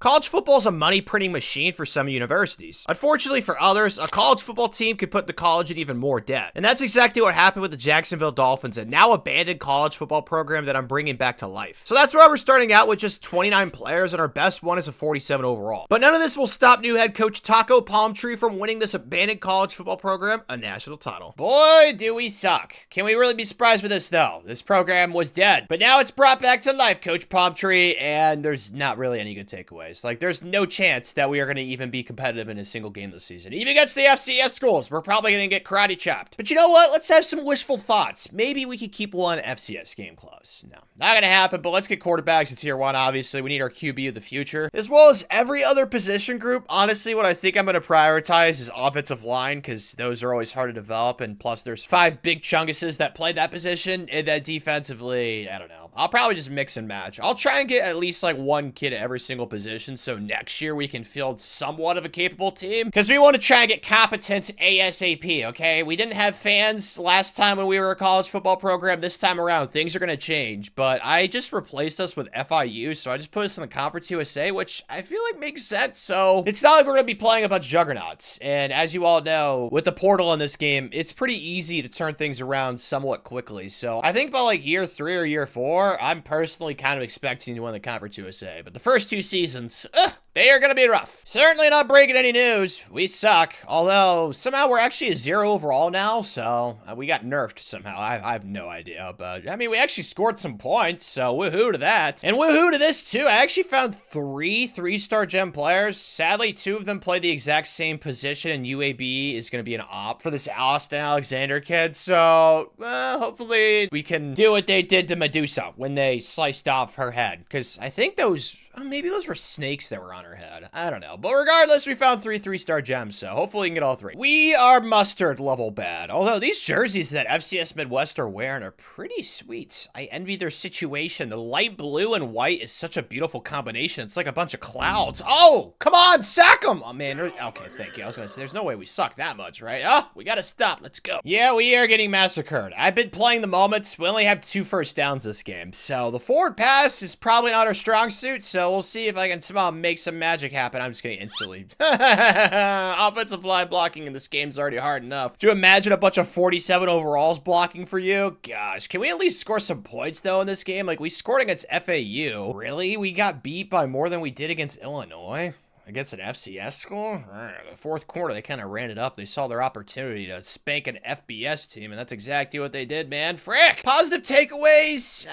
College football is a money printing machine for some universities. Unfortunately for others, a college football team could put the college in even more debt. And that's exactly what happened with the Jacksonville Dolphins, a now abandoned college football program that I'm bringing back to life. So that's why we're starting out with just 29 players, and our best one is a 47 overall. But none of this will stop new head coach Taco Palmtree from winning this abandoned college football program a national title. Boy, do we suck. Can we really be surprised with this though? This program was dead, but now it's brought back to life, Coach Palmtree, and there's not really any good takeaways. Like, there's no chance that we are going to even be competitive in a single game this season. Even against the FCS schools, we're probably going to get karate chopped. But you know what? Let's have some wishful thoughts. Maybe we could keep one FCS game close. No, not going to happen, but let's get quarterbacks in tier 1, obviously. We need our QB of the future, as well as every other position group. Honestly, what I think I'm going to prioritize is offensive line, because those are always hard to develop, and plus there's 5 big chunguses that play that position, and that defensively, I don't know. I'll probably just mix and match. I'll try and get at least like one kid at every single position, so next year we can field somewhat of a capable team, because we want to try and get competence ASAP, okay? We didn't have fans last time when we were a college football program. This time around, things are going to change, but I just replaced us with FIU, so I just put us in the Conference USA, which I feel like makes sense. So it's not like we're going to be playing a bunch of juggernauts, and as you all know, with the portal in this game, it's pretty easy to turn things around somewhat quickly. So I think by like year 3 or year 4, I'm personally kind of expecting to win the Conference USA, but the first 2 seasons, they are going to be rough. Certainly not breaking any news. We suck. Although, somehow we're actually a 0 overall now, so we got nerfed somehow. I have no idea, but I mean, we actually scored some points, so woohoo to that. And woohoo to this, too. I actually found 3 3-star gem players. Sadly, 2 of them play the exact same position, and UAB is going to be an op for this Austin Alexander kid, so hopefully we can do what they did to Medusa when they sliced off her head, because I think those... maybe those were snakes that were on her head. I don't know. But regardless, we found 3 3-star gems, so hopefully we can get all 3. We are mustard level bad. Although these jerseys that FCS Midwest are wearing are pretty sweet. I envy their situation. The light blue and white is such a beautiful combination. It's like a bunch of clouds. Oh, come on, sack them. Oh, man. Okay, thank you. I was going to say, there's no way we suck that much, right? Oh, we got to stop. Let's go. Yeah, we are getting massacred. I've been playing the moments. We only have 2 first downs this game, so the forward pass is probably not our strong suit, so we'll see if I can somehow make some magic happen. I'm just gonna instantly. Offensive line blocking in this game's already hard enough. Do you imagine a bunch of 47 overalls blocking for you? Gosh, can we at least score some points though in this game? Like, we scored against FAU. Really? We got beat by more than we did against Illinois? Against an FCS school? The 4th quarter, they kind of ran it up. They saw their opportunity to spank an FBS team, and that's exactly what they did, man. Frick! Positive takeaways.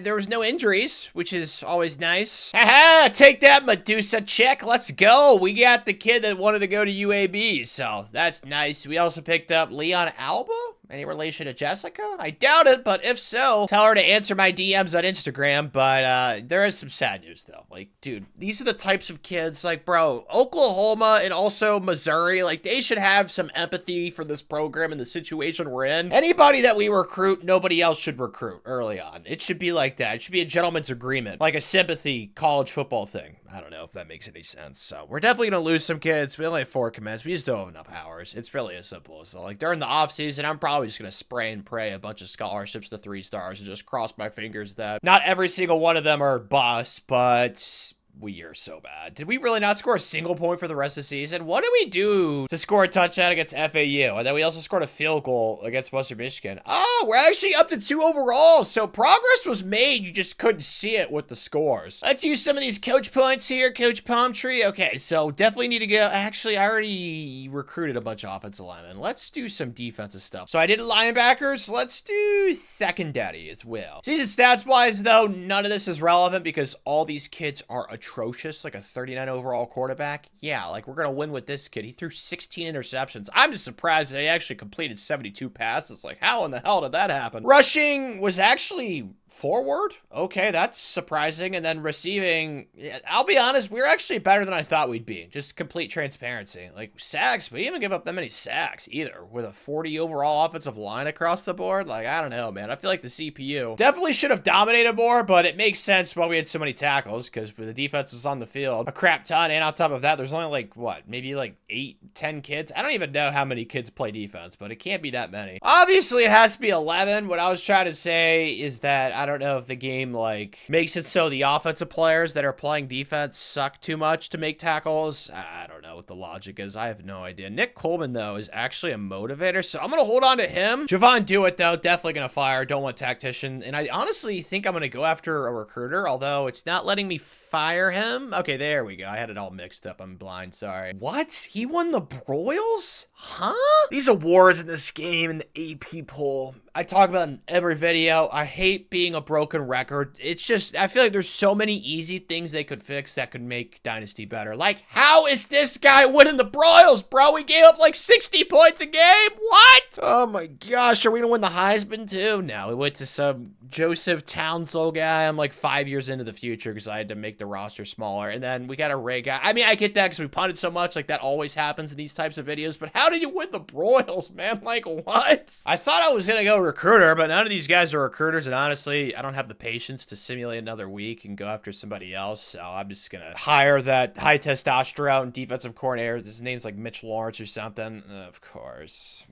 There was no injuries, which is always nice. Haha! Take that, Medusa chick. Let's go. We got the kid that wanted to go to UAB, so that's nice. We also picked up Leon Alba? Any relation to Jessica? I doubt it, but if so, tell her to answer my DMs on Instagram. But there is some sad news, though. Like, dude, these are the types of kids, like, bro, Oklahoma and also Missouri, like, they should have some empathy for this program and the situation we're in. Anybody that we recruit, nobody else should recruit early on. It should be like that. It should be a gentleman's agreement, like a sympathy college football thing. I don't know if that makes any sense. So we're definitely going to lose some kids. We only have 4 commits. We just don't have enough hours. It's really as simple as that. Like, during the off season, I'm probably just going to spray and pray a bunch of scholarships to 3 stars and just cross my fingers that not every single one of them are busts, but we are so bad. Did we really not score a single point for the rest of the season? What did we do to score a touchdown against FAU? And then we also scored a field goal against Western Michigan. Oh, we're actually up to 2 overall. So progress was made. You just couldn't see it with the scores. Let's use some of these coach points here, Coach Palmtree. Okay, so definitely need to go. Actually, I already recruited a bunch of offensive linemen. Let's do some defensive stuff. So I did linebackers. Let's do secondary as well. Season stats wise, though, none of this is relevant because all these kids are atrocious, like a 39 overall quarterback. Yeah, like we're gonna win with this kid. He threw 16 interceptions. I'm just surprised that he actually completed 72 passes. Like, how in the hell did that happen? Rushing was actually forward. Okay, that's surprising. And then receiving, I'll be honest, we're actually better than I thought we'd be. Just complete transparency. Like, sacks, we didn't even give up that many sacks either. With a 40 overall offensive line across the board. Like, I don't know, man. I feel like the CPU definitely should have dominated more, but it makes sense why we had so many tackles, because the defense was on the field a crap ton. And on top of that, there's only like, what, maybe like 8, 10 kids? I don't even know how many kids play defense, but it can't be that many. Obviously, it has to be 11. What I was trying to say is that I don't know if the game, like, makes it so the offensive players that are playing defense suck too much to make tackles. I don't know what the logic is. I have no idea. Nick Coleman, though, is actually a motivator, so I'm going to hold on to him. Javon Dewitt, though, definitely going to fire. Don't want tactician. And I honestly think I'm going to go after a recruiter, although it's not letting me fire him. Okay, there we go. I had it all mixed up. I'm blind. Sorry. What? He won the Broyles? Huh? These awards in this game in the AP poll, I talk about in every video. I hate being a broken record. It's just, I feel like there's so many easy things they could fix that could make Dynasty better. Like, how is this guy winning the Broyles, bro? He gave up like 60 points a game. What? Oh my gosh, are we gonna win the Heisman too? No, we went to some Joseph Townsend guy. I'm like 5 years into the future because I had to make the roster smaller. And then we got a Ray guy. I mean, I get that because we punted so much. Like, that always happens in these types of videos. But how did you win the Broyles, man? Like, what? I thought I was gonna go recruiter, but none of these guys are recruiters. And honestly, I don't have the patience to simulate another week and go after somebody else. So I'm just gonna hire that high testosterone defensive coordinator. His name's like Mitch Lawrence or something. Of course.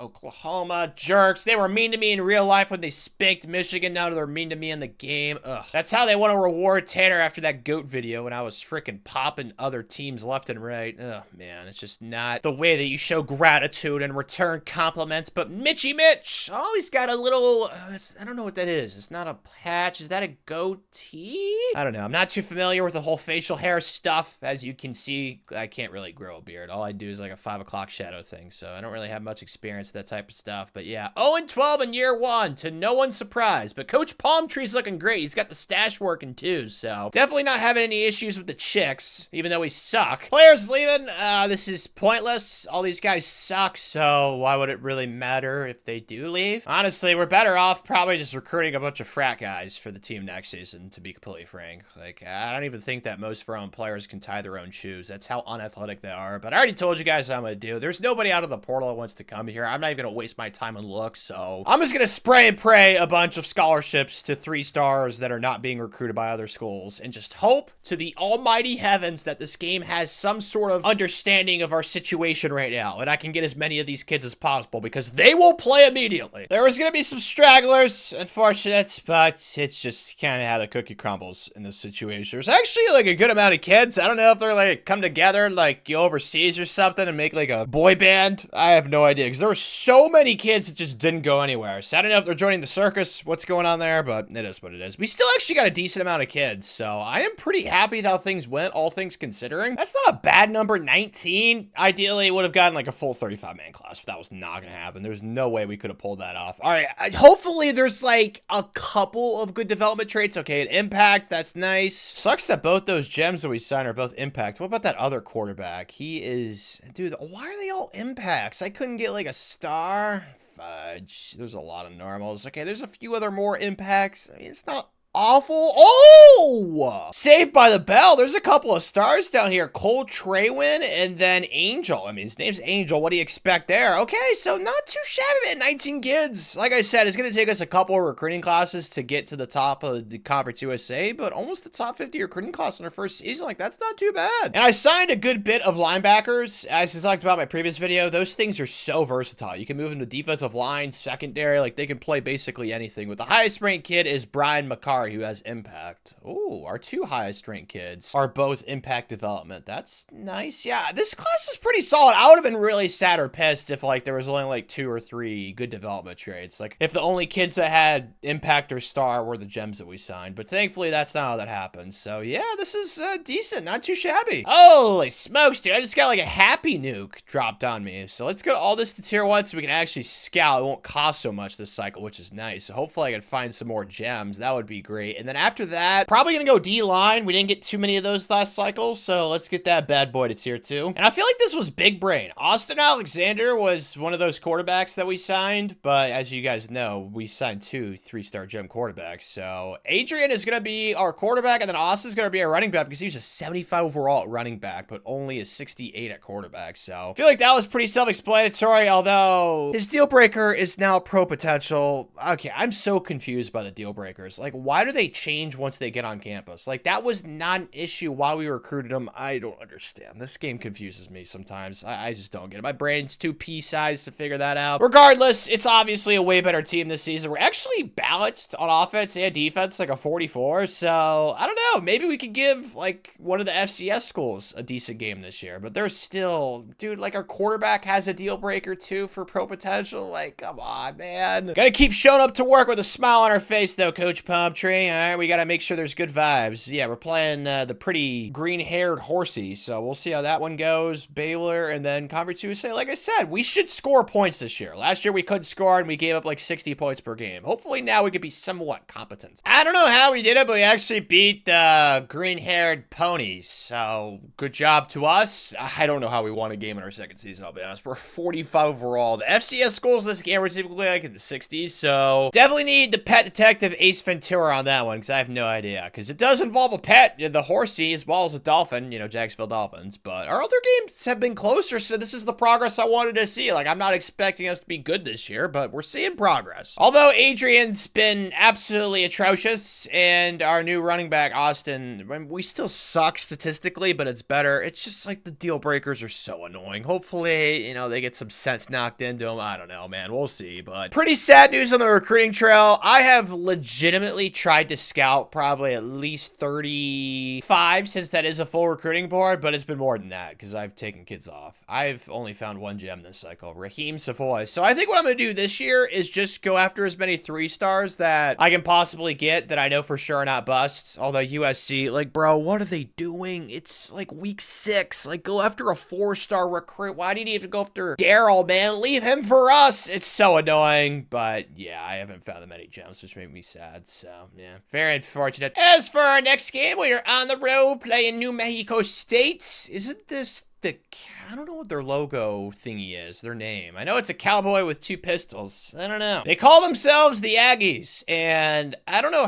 Oklahoma jerks. They were mean to me in real life when they spanked Michigan. Now they're mean to me in the game. Ugh. That's how they want to reward Tanner after that GOAT video when I was freaking popping other teams left and right. Ugh, man, it's just not the way that you show gratitude and return compliments. But Mitchy Mitch, oh, he's got a little, I don't know what that is. It's not a patch. Is that a goatee? I don't know. I'm not too familiar with the whole facial hair stuff. As you can see, I can't really grow a beard. All I do is like a 5 o'clock shadow thing. So I don't really have much experience with that type of stuff. But yeah, 0-12 in year one, to no one's surprise. But Coach Palmtree's looking great. He's got the stash working too. So definitely not having any issues with the chicks, even though we suck. Players leaving. This is pointless. All these guys suck. So why would it really matter if they do leave? Honestly, we're better off probably just recruiting a bunch of frat guys for the team next season, to be completely frank. Like, I don't even think that most of our own players can tie their own shoes. That's how unathletic they are. But I already told you guys what I'm going to do. There's nobody out of the portal that wants to come here. I'm not even going to waste my time on looks. So I'm just going to spray and pray a bunch of scholarships to 3 stars that are not being recruited by other schools and just hope to the almighty heavens that this game has some sort of understanding of our situation right now. And I can get as many of these kids as possible because they will play immediately. There is going to be some stragglers, unfortunate, but it's just kind of how the cookie crumbles in this situation. There's actually like a good amount of kids. I don't know if they're like come together like you overseas or something and make like a boy band. I have no idea because there were so many kids that just didn't go anywhere. So I don't know if they're joining the circus, what's going on there, but it is what it is. We still actually got a decent amount of kids, so I am pretty happy with how things went, all things considering. That's not a bad number, 19. Ideally, it would have gotten like a full 35-man class, but that was not going to happen. There's no way we could have pulled that off. All right, hopefully there's like a couple of good development traits. Okay, an impact, that's nice. Sucks that both those gems that we signed are both impact. What about that other quarterback? He is, dude, why are they all impacts? I couldn't get like a star. Fudge. There's a lot of normals. Okay, there's a few other more impacts. I mean, it's not awful. Oh! Saved by the Bell. There's a couple of stars down here. Cole Traywin and then Angel. I mean, his name's Angel. What do you expect there? Okay, so not too shabby at 19 kids. Like I said, it's going to take us a couple of recruiting classes to get to the top of the Conference USA, but almost the top 50 recruiting class in our first season. Like, that's not too bad. And I signed a good bit of linebackers. As I talked about in my previous video, those things are so versatile. You can move them to defensive line, secondary. Like, they can play basically anything. But the highest ranked kid is Brian McCarr, who has impact. Oh, our 2 highest ranked kids are both impact development. That's nice. Yeah, this class is pretty solid. I would have been really sad or pissed if like there was only like 2 or 3 good development traits. Like if the only kids that had impact or star were the gems that we signed. But thankfully that's not how that happened. So yeah, this is decent. Not too shabby. Holy smokes, dude. I just got like a happy nuke dropped on me. So let's go all this to tier 1 so we can actually scout. It won't cost so much this cycle, which is nice. So hopefully I can find some more gems. That would be great. And then after that, probably gonna go D-line. We didn't get too many of those last cycle, so let's get that bad boy to tier 2. And I feel like this was big brain. Austin Alexander was one of those quarterbacks that we signed, but as you guys know, we signed 2 3-star gem quarterbacks. So Adrian is gonna be our quarterback, and then Austin's gonna be our running back because he was a 75 overall at running back, but only a 68 at quarterback. So I feel like that was pretty self-explanatory, although his deal breaker is now pro potential. Okay, I'm so confused by the deal breakers. Like, why why do they change once they get on campus? Like, that was not an issue while we recruited them. I don't understand. This game confuses me sometimes. I just don't get it. My brain's too pea-sized to figure that out. Regardless, it's obviously a way better team this season. We're actually balanced on offense and defense, like a 44. So, I don't know. Maybe we could give, like, one of the FCS schools a decent game this year. But there's still, dude, like, our quarterback has a deal breaker, too, for pro potential. Like, come on, man. Gotta keep showing up to work with a smile on our face, though, Coach Pumptree. All right, we gotta make sure there's good vibes. Yeah, we're playing the pretty green-haired horsey, so we'll see how that one goes. Baylor, and then Conference USA. Like I said, we should score points this year. Last year, we couldn't score, and we gave up, like, 60 points per game. Hopefully, now we could be somewhat competent. I don't know how we did it, but we actually beat the green-haired ponies, so good job to us. I don't know how we won a game in our second season, I'll be honest. We're 45 overall. The FCS schools this game were typically, like, in the 60s, so definitely need the pet detective Ace Ventura on that one, because I have no idea, because it does involve a pet, the horsey, as well as a dolphin, you know, Jacksonville Dolphins, but our other games have been closer, so this is the progress I wanted to see. Like, I'm not expecting us to be good this year, but we're seeing progress. Although Adrian's been absolutely atrocious, and our new running back, Austin, we still suck statistically, but it's better. It's just like the deal breakers are so annoying. Hopefully, you know, they get some sense knocked into them. I don't know, man. We'll see, but pretty sad news on the recruiting trail. I have legitimately tried to scout probably at least 35 since that is a full recruiting board, but it's been more than that because I've taken kids off. I've only found one gem this cycle, Raheem Savoy. So I think what I'm going to do this year is just go after as many 3-stars that I can possibly get that I know for sure are not busts. Although USC, like, bro, what are they doing? It's like week 6. Like, go after a 4-star recruit. Why do you need to go after Daryl, man? Leave him for us. It's so annoying, but yeah, I haven't found that many gems, which made me sad. So yeah, very unfortunate. As for our next game, we are on the road playing New Mexico State. Isn't this I don't know what their logo thingy is, their name. I know it's a cowboy with 2 pistols. I don't know. They call themselves the Aggies, and I don't know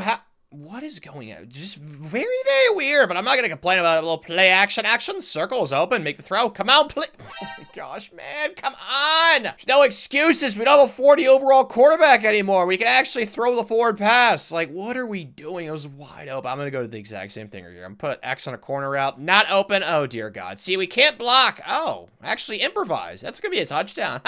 what is going on? Just very, very weird, but I'm not going to complain about it. A little play action. Circle is open. Make the throw. Come out. Play. Oh my gosh, man. Come on. There's no excuses. We don't have a 40 overall quarterback anymore. We can actually throw the forward pass. Like, what are we doing? It was wide open. I'm going to go to the exact same thing here. I'm going to put X on a corner route. Not open. Oh, dear God. See, we can't block. Oh, actually improvise. That's going to be a touchdown.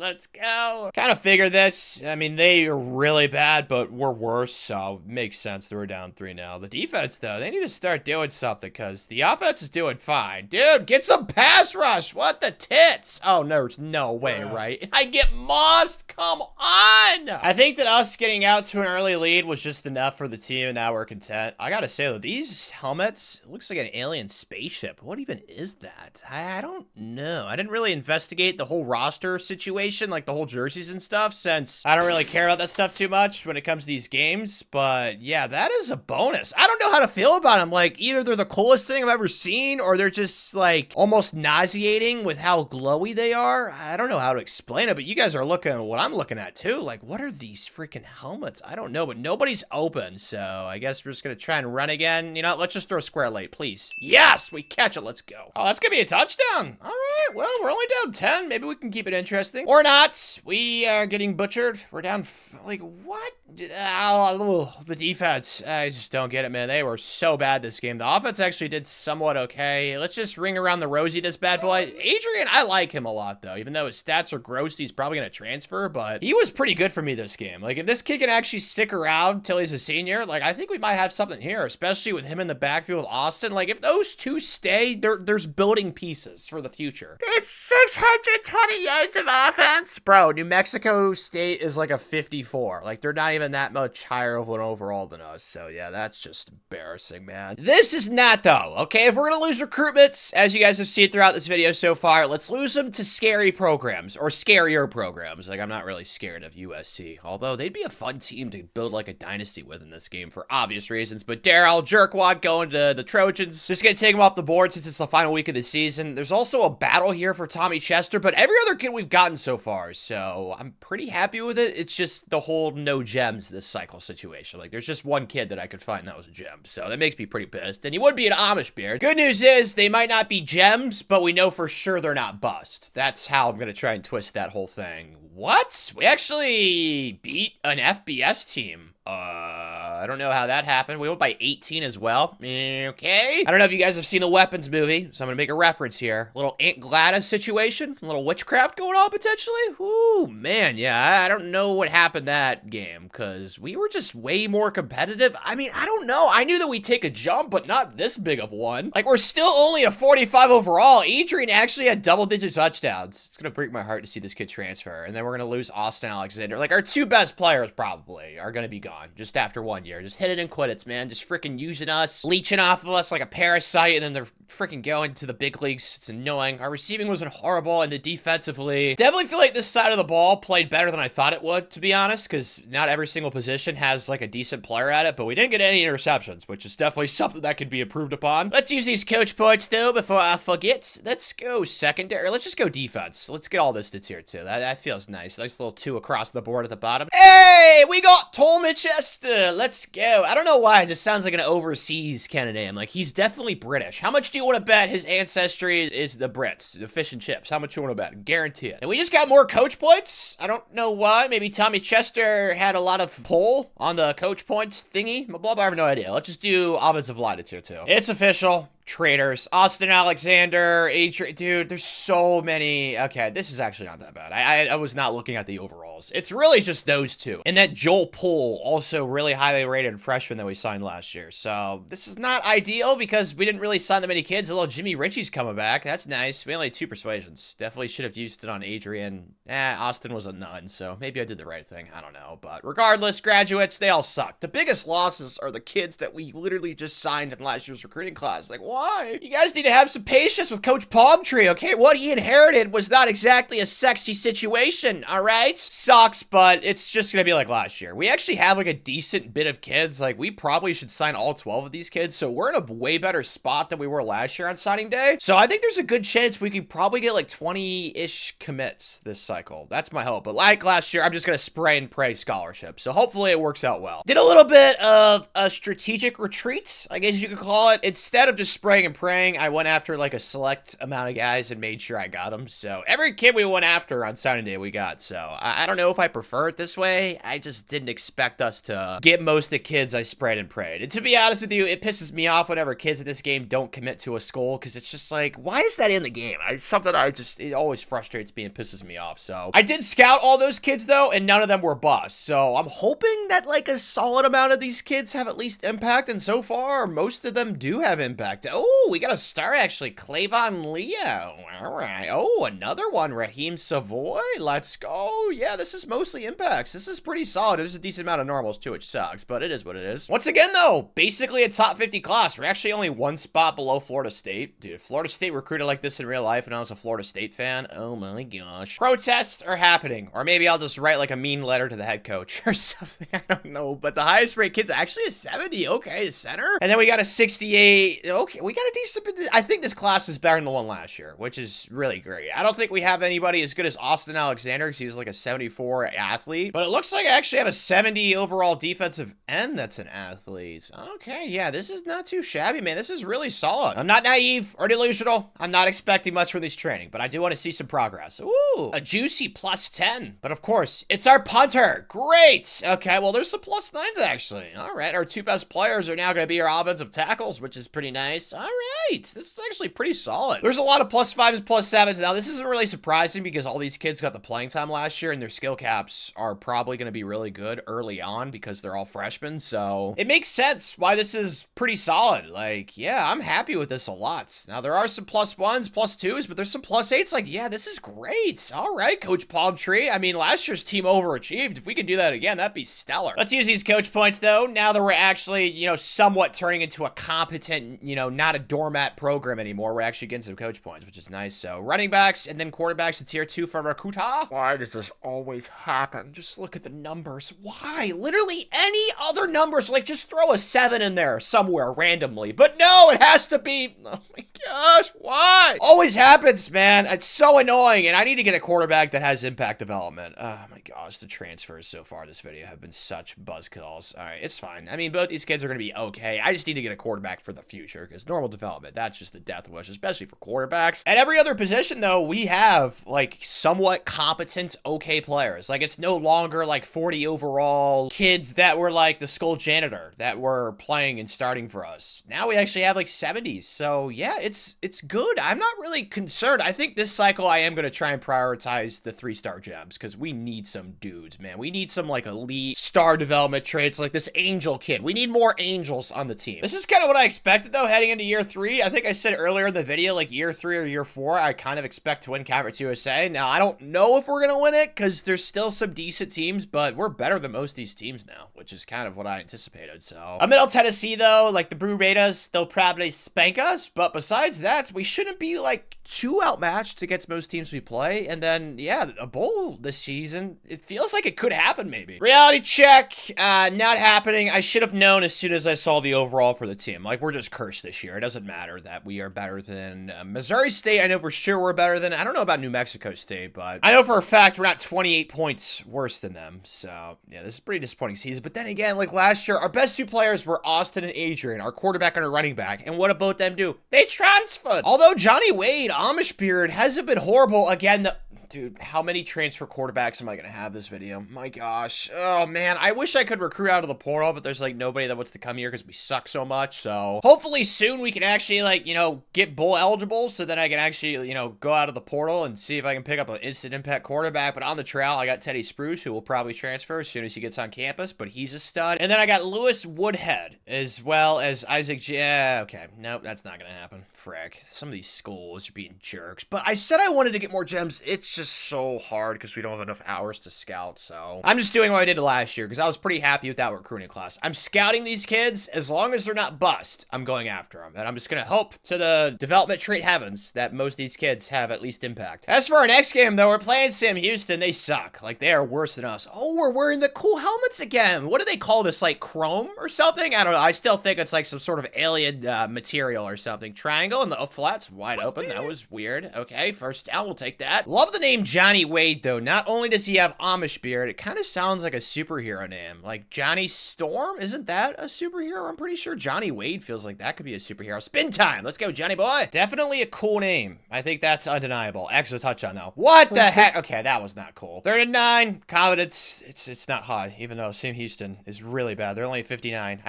Let's go. Kind of figure this. I mean, they are really bad, but we're worse, so it makes sense that we're down 3 now. The defense, though, they need to start doing something, because the offense is doing fine. Dude, get some pass rush. What the tits? Oh, no, there's no way, right? I get mossed. Come on. I think that us getting out to an early lead was just enough for the team, and now we're content. I gotta say, though, these helmets, it looks like an alien spaceship. What even is that? I don't know. I didn't really investigate the whole roster situation, like the whole jerseys and stuff, since I don't really care about that stuff too much when it comes to these games, but yeah, that is a bonus. I don't know how to feel about them. Like, either they're the coolest thing I've ever seen, or they're just like almost nauseating with how glowy they are. I don't know how to explain it, but you guys are looking at what I'm looking at too. Like, what are these freaking helmets? I don't know, but nobody's open, so I guess we're just gonna try and run again. You know, let's just throw square late, please. Yes, we catch it. Let's go. Oh, that's gonna be a touchdown. All right, well, we're only down 10. Maybe we can keep it interesting. Or not. We are getting butchered. We're down, like, what? The defense, I just don't get it, man. They were so bad this game. The offense actually did somewhat okay. Let's just ring around the rosy this bad boy. Adrian, I like him a lot, though. Even though his stats are gross, he's probably going to transfer, but he was pretty good for me this game. Like, if this kid can actually stick around till he's a senior, like, I think we might have something here, especially with him in the backfield with Austin. Like, if those two stay, there's building pieces for the future. It's 620 yards of offense. Bro, New Mexico State is like a 54. Like, they're not even that much higher of an overall than us. So yeah, that's just embarrassing, man. This is not, though. Okay, if we're gonna lose recruitments, as you guys have seen throughout this video so far, let's lose them to scary programs, or scarier programs. Like, I'm not really scared of USC, although they'd be a fun team to build like a dynasty with in this game for obvious reasons. But Daryl Jerkwad going to the Trojans, just gonna take him off the board since it's the final week of the season. There's also a battle here for Tommy Chester, but every other kid we've gotten so far, so I'm pretty happy with it. It's just the whole no gems this cycle situation. Like, there's just one kid that I could find that was a gem. So that makes me pretty pissed. And he would be an Amish beard. Good news is they might not be gems, but we know for sure they're not bust. That's how I'm going to try and twist that whole thing. What? We actually beat an FBS team. I don't know how that happened. We went by 18 as well. Okay. I don't know if you guys have seen the Weapons movie, so I'm gonna make a reference here. A little Aunt Gladys situation, a little witchcraft going on potentially. Ooh, man, yeah, I don't know what happened that game, because we were just way more competitive. I mean, I don't know. I knew that we'd take a jump, but not this big of one. Like, we're still only a 45 overall. Adrian actually had double-digit touchdowns. It's gonna break my heart to see this kid transfer, and then we're gonna lose Austin Alexander. Like, our two best players probably are gonna be gone just after 1 year. Just hit it and quit it, man. Just freaking using us, leeching off of us like a parasite, and then they're freaking going to the big leagues. It's annoying. Our receiving wasn't horrible, and the defensively, definitely feel like this side of the ball played better than I thought it would, to be honest, because not every single position has like a decent player at it, but we didn't get any interceptions, which is definitely something that could be improved upon. Let's use these coach points, though, before I forget. Let's go secondary. Let's just go defense. Let's get all this to tier 2. That feels nice. Nice little 2 across the board at the bottom. Hey, we got Tolmich. Let's go. I don't know why. It just sounds like an overseas kind of name. Like, he's definitely British. How much do you want to bet his ancestry is the Brits, the fish and chips? How much do you want to bet? Guarantee it. And we just got more coach points. I don't know why. Maybe Tommy Chester had a lot of pull on the coach points thingy. Blah, blah, I have no idea. Let's just do offensive line at tier 2. It's official. Traders. Austin Alexander, Adrian. Dude, there's so many. Okay, this is actually not that bad. I was not looking at the overalls. It's really just those two. And that Joel Poole, also really highly rated freshman that we signed last year. So this is not ideal because we didn't really sign that many kids. A little Jimmy Ritchie's coming back. That's nice. We only had 2 persuasions. Definitely should have used it on Adrian. Austin was a none, so maybe I did the right thing. I don't know. But regardless, graduates, they all suck. The biggest losses are the kids that we literally just signed in last year's recruiting class. Like, why? You guys need to have some patience with Coach Palmtree, okay? What he inherited was not exactly a sexy situation, all right? Sucks, but it's just gonna be like last year. We actually have like a decent bit of kids. Like, we probably should sign all 12 of these kids, so we're in a way better spot than we were last year on signing day. So I think there's a good chance we could probably get like 20-ish commits this cycle. That's my hope. But like last year, I'm just gonna spray and pray scholarship. So hopefully it works out well. Did a little bit of a strategic retreat, I guess you could call it. Instead of just spraying and praying, I went after like a select amount of guys and made sure I got them. So every kid we went after on signing day we got. So I don't know if I prefer it this way. I just didn't expect us to get most of the kids I sprayed and prayed. And to be honest with you, it pisses me off whenever kids in this game don't commit to a school, because it's just like, why is that in the game? It's something it always frustrates me and pisses me off. So I did scout all those kids though, and none of them were busts. So I'm hoping that like a solid amount of these kids have at least impact, and so far most of them do have impact. Oh, we got a star actually, Clavon Leo. All right. Oh, another one, Raheem Savoy. Let's go. Yeah, this is mostly impacts. This is pretty solid. There's a decent amount of normals too, which sucks, but it is what it is. Once again though, basically a top 50 class. We're actually only 1 spot below Florida State. Dude, if Florida State recruited like this in real life and I was a Florida State fan, oh my gosh. Protests are happening, or maybe I'll just write like a mean letter to the head coach or something. I don't know, but the highest rate kid's actually a 70. Okay, a center. And then we got a 68. Okay, we got a decent. I think this class is better than the one last year, which is really great. I don't think we have anybody as good as Austin Alexander, because he was like a 74 athlete, but it looks like I actually have a 70 overall defensive end that's an athlete. Okay, yeah, this is not too shabby, man. This is really solid. I'm not naive or delusional. I'm not expecting much from this training, but I do want to see some progress. Ooh, a juicy +10. But of course, it's our punter. Great. Okay, well, there's some +9s actually. All right, our 2 best players are now going to be our offensive tackles, which is pretty nice. All right, this is actually pretty solid. There's a lot of +5s, +7s. Now, this isn't really surprising because all these kids got the playing time last year, and their skill caps are probably going to be really good early on because they're all freshmen. So it makes sense why this is pretty solid. Like, yeah, I'm happy with this a lot. Now, there are some +1s, +2s, but there's some +8s. Like, yeah, this is great. All right, Coach Palmtree. I mean, last year's team overachieved. If we could do that again, that'd be stellar. Let's use these coach points, though, now that we're actually, you know, somewhat turning into a competent, you know, not a doormat program anymore. We're actually getting some coach points, which is nice. So running backs and then quarterbacks to tier 2 for Rakuta. Why does this always happen? Just look at the numbers. Why? Literally any other numbers. Like, just throw a 7 in there somewhere randomly. But no, it has to be... Oh my gosh, why? Always happens, man. It's so annoying, and I need to get a quarterback that has impact development. Oh my gosh, the transfers so far this video have been such buzzkills. All right, it's fine. I mean, both these kids are going to be okay. I just need to get a quarterback for the future, because normal development, that's just a death wish, especially for quarterbacks. At every other position, though, we have, like, somewhat competent, okay players. Like, it's no longer, like, 40 overall kids that were, like, the school janitor that were playing and starting for us. Now we actually have, like, 70s. So, yeah, it's good. I'm not really concerned. I think this cycle I am going to try and prioritize the 3-star gems, because we need some dudes, man. We need some, like, elite star development traits, like this Angel kid. We need more Angels on the team. This is kind of what I expected, though, heading into year 3. I think I said earlier in the video, like, year 3 or year 4, I kind of expect to win Conference USA. Now, I don't know if we're going to win it, because there's still some decent teams, but we're better than most of these teams now, which is kind of what I anticipated. So, Middle Tennessee, though, like the Brew Raiders, they'll probably spank us, but besides that, we shouldn't be, like, too outmatched against most teams we play. And then, yeah, a bowl this season, it feels like it could happen, maybe. Reality check, not happening. I should have known as soon as I saw the overall for the team. Like, we're just cursed this year. It doesn't matter that we are better than Missouri State. I know for sure we're better than, I don't know about New Mexico State, but I know for a fact we're not 28 points worse than them. So, yeah, this is a pretty disappointing season. But then again, like last year, our best 2 players were Austin and Adrian, our quarterback and our running back. And what did both them do? They transferred. Although Johnny Wade, Amish beard, hasn't been horrible. Again, dude, how many transfer quarterbacks am I going to have this video? My gosh. Oh, man. I wish I could recruit out of the portal, but there's, like, nobody that wants to come here because we suck so much. So, hopefully soon we can actually, like, you know, get bowl eligible so then I can actually, you know, go out of the portal and see if I can pick up an instant impact quarterback. But on the trail, I got Teddy Spruce, who will probably transfer as soon as he gets on campus, but he's a stud. And then I got Lewis Woodhead, as well as Isaac okay. Nope, that's not going to happen. Frick. Some of these schools are being jerks. But I said I wanted to get more gems. It's just so hard because we don't have enough hours to scout. So I'm just doing what I did last year because I was pretty happy with that recruiting class. I'm scouting these kids. As long as they're not bust, I'm going after them. And I'm just going to hope to the development trait heavens that most of these kids have at least impact. As for our next game, though, we're playing Sam Houston. They suck. Like, they are worse than us. Oh, we're wearing the cool helmets again. What do they call this? Like chrome or something? I don't know. I still think it's like some sort of alien material or something. Triangle and the flat's wide open. That was weird. Okay, first down. We'll take that. Love the name Johnny Wade, though. Not only does he have Amish beard, it kind of sounds like a superhero name. Like Johnny Storm? Isn't that a superhero? I'm pretty sure Johnny Wade feels like that could be a superhero. Spin time. Let's go, Johnny boy. Definitely a cool name. I think that's undeniable. Extra touchdown, though. What the heck? Okay, that was not cool. 3rd and 9. Confidence. It's not hot, even though Sam Houston is really bad. They're only 59.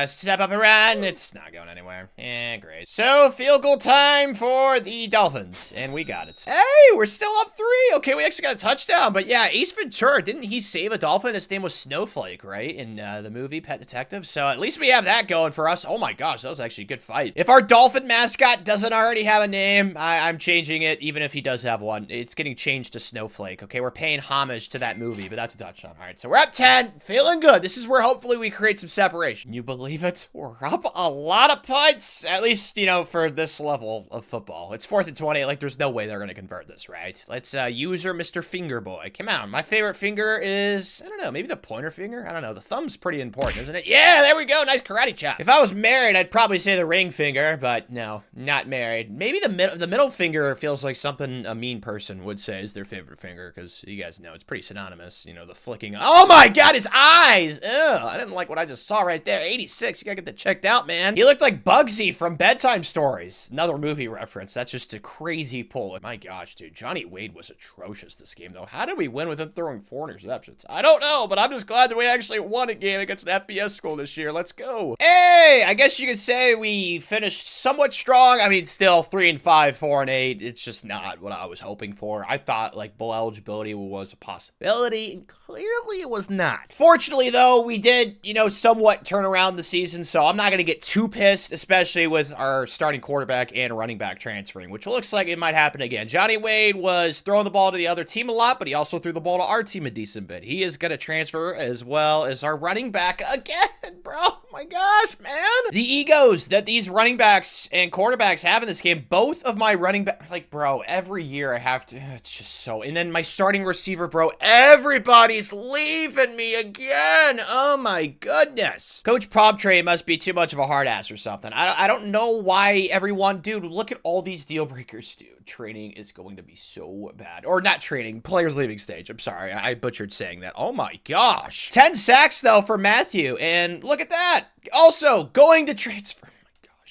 Step up and run. It's not going anywhere. Great. So, field goal time for the Dolphins, and we got it. Hey, we're still up 3. Okay, we actually got a touchdown, but yeah, Ace Ventura, didn't he save a dolphin? His name was Snowflake, right, in the movie Pet Detective? So at least we have that going for us. Oh my gosh, that was actually a good fight. If our dolphin mascot doesn't already have a name, I'm changing it, even if he does have one. It's getting changed to Snowflake, okay? We're paying homage to that movie, but that's a touchdown. All right, so we're up 10, feeling good. This is where hopefully we create some separation. You believe it? We're up a lot of points, at least, you know, for this level of football. It's 4th and 20. Like, there's no way they're going to convert this, right? Let's user Mr. Finger Boy. Come on. My favorite finger is, I don't know, maybe the pointer finger? I don't know. The thumb's pretty important, isn't it? Yeah, there we go. Nice karate chop. If I was married, I'd probably say the ring finger, but no, not married. Maybe the middle finger feels like something a mean person would say is their favorite finger, because you guys know it's pretty synonymous. You know, the flicking. Oh my God, his eyes! Ugh, I didn't like what I just saw right there. 86. You gotta get that checked out, man. He looked like Bugsy from Bedtime Stories. Another movie reference. That's just a crazy pull. My gosh, dude. Johnny Wade was atrocious this game, though. How did we win with him throwing 4 interceptions? I don't know, but I'm just glad that we actually won a game against an FBS school this year. Let's go. Hey, I guess you could say we finished somewhat strong. I mean, still 3-5, 4-8. It's just not what I was hoping for. I thought, like, bowl eligibility was a possibility, and clearly it was not. Fortunately, though, we did, you know, somewhat turn around the season, so I'm not going to get too pissed, especially with our starting quarterback and running back transferring, which looks like it might happen again. Johnny Wade was throwing the ball to the other team a lot, but he also threw the ball to our team a decent bit. He is going to transfer as well as our running back again, bro. Oh my gosh, man. The egos that these running backs and quarterbacks have in this game, both of my running back, like, bro, every year I have to, it's just so, and then my starting receiver, bro, everybody's leaving me again. Oh my goodness. Coach Probtree must be too much of a hard ass or something. I don't know why everyone, dude, look at all these deal breakers, dude. Training is going to be so bad. Or not training, players leaving stage. I'm sorry, I butchered saying that. Oh my gosh. 10 sacks though for Matthew, and look at that. Also, going to transfer.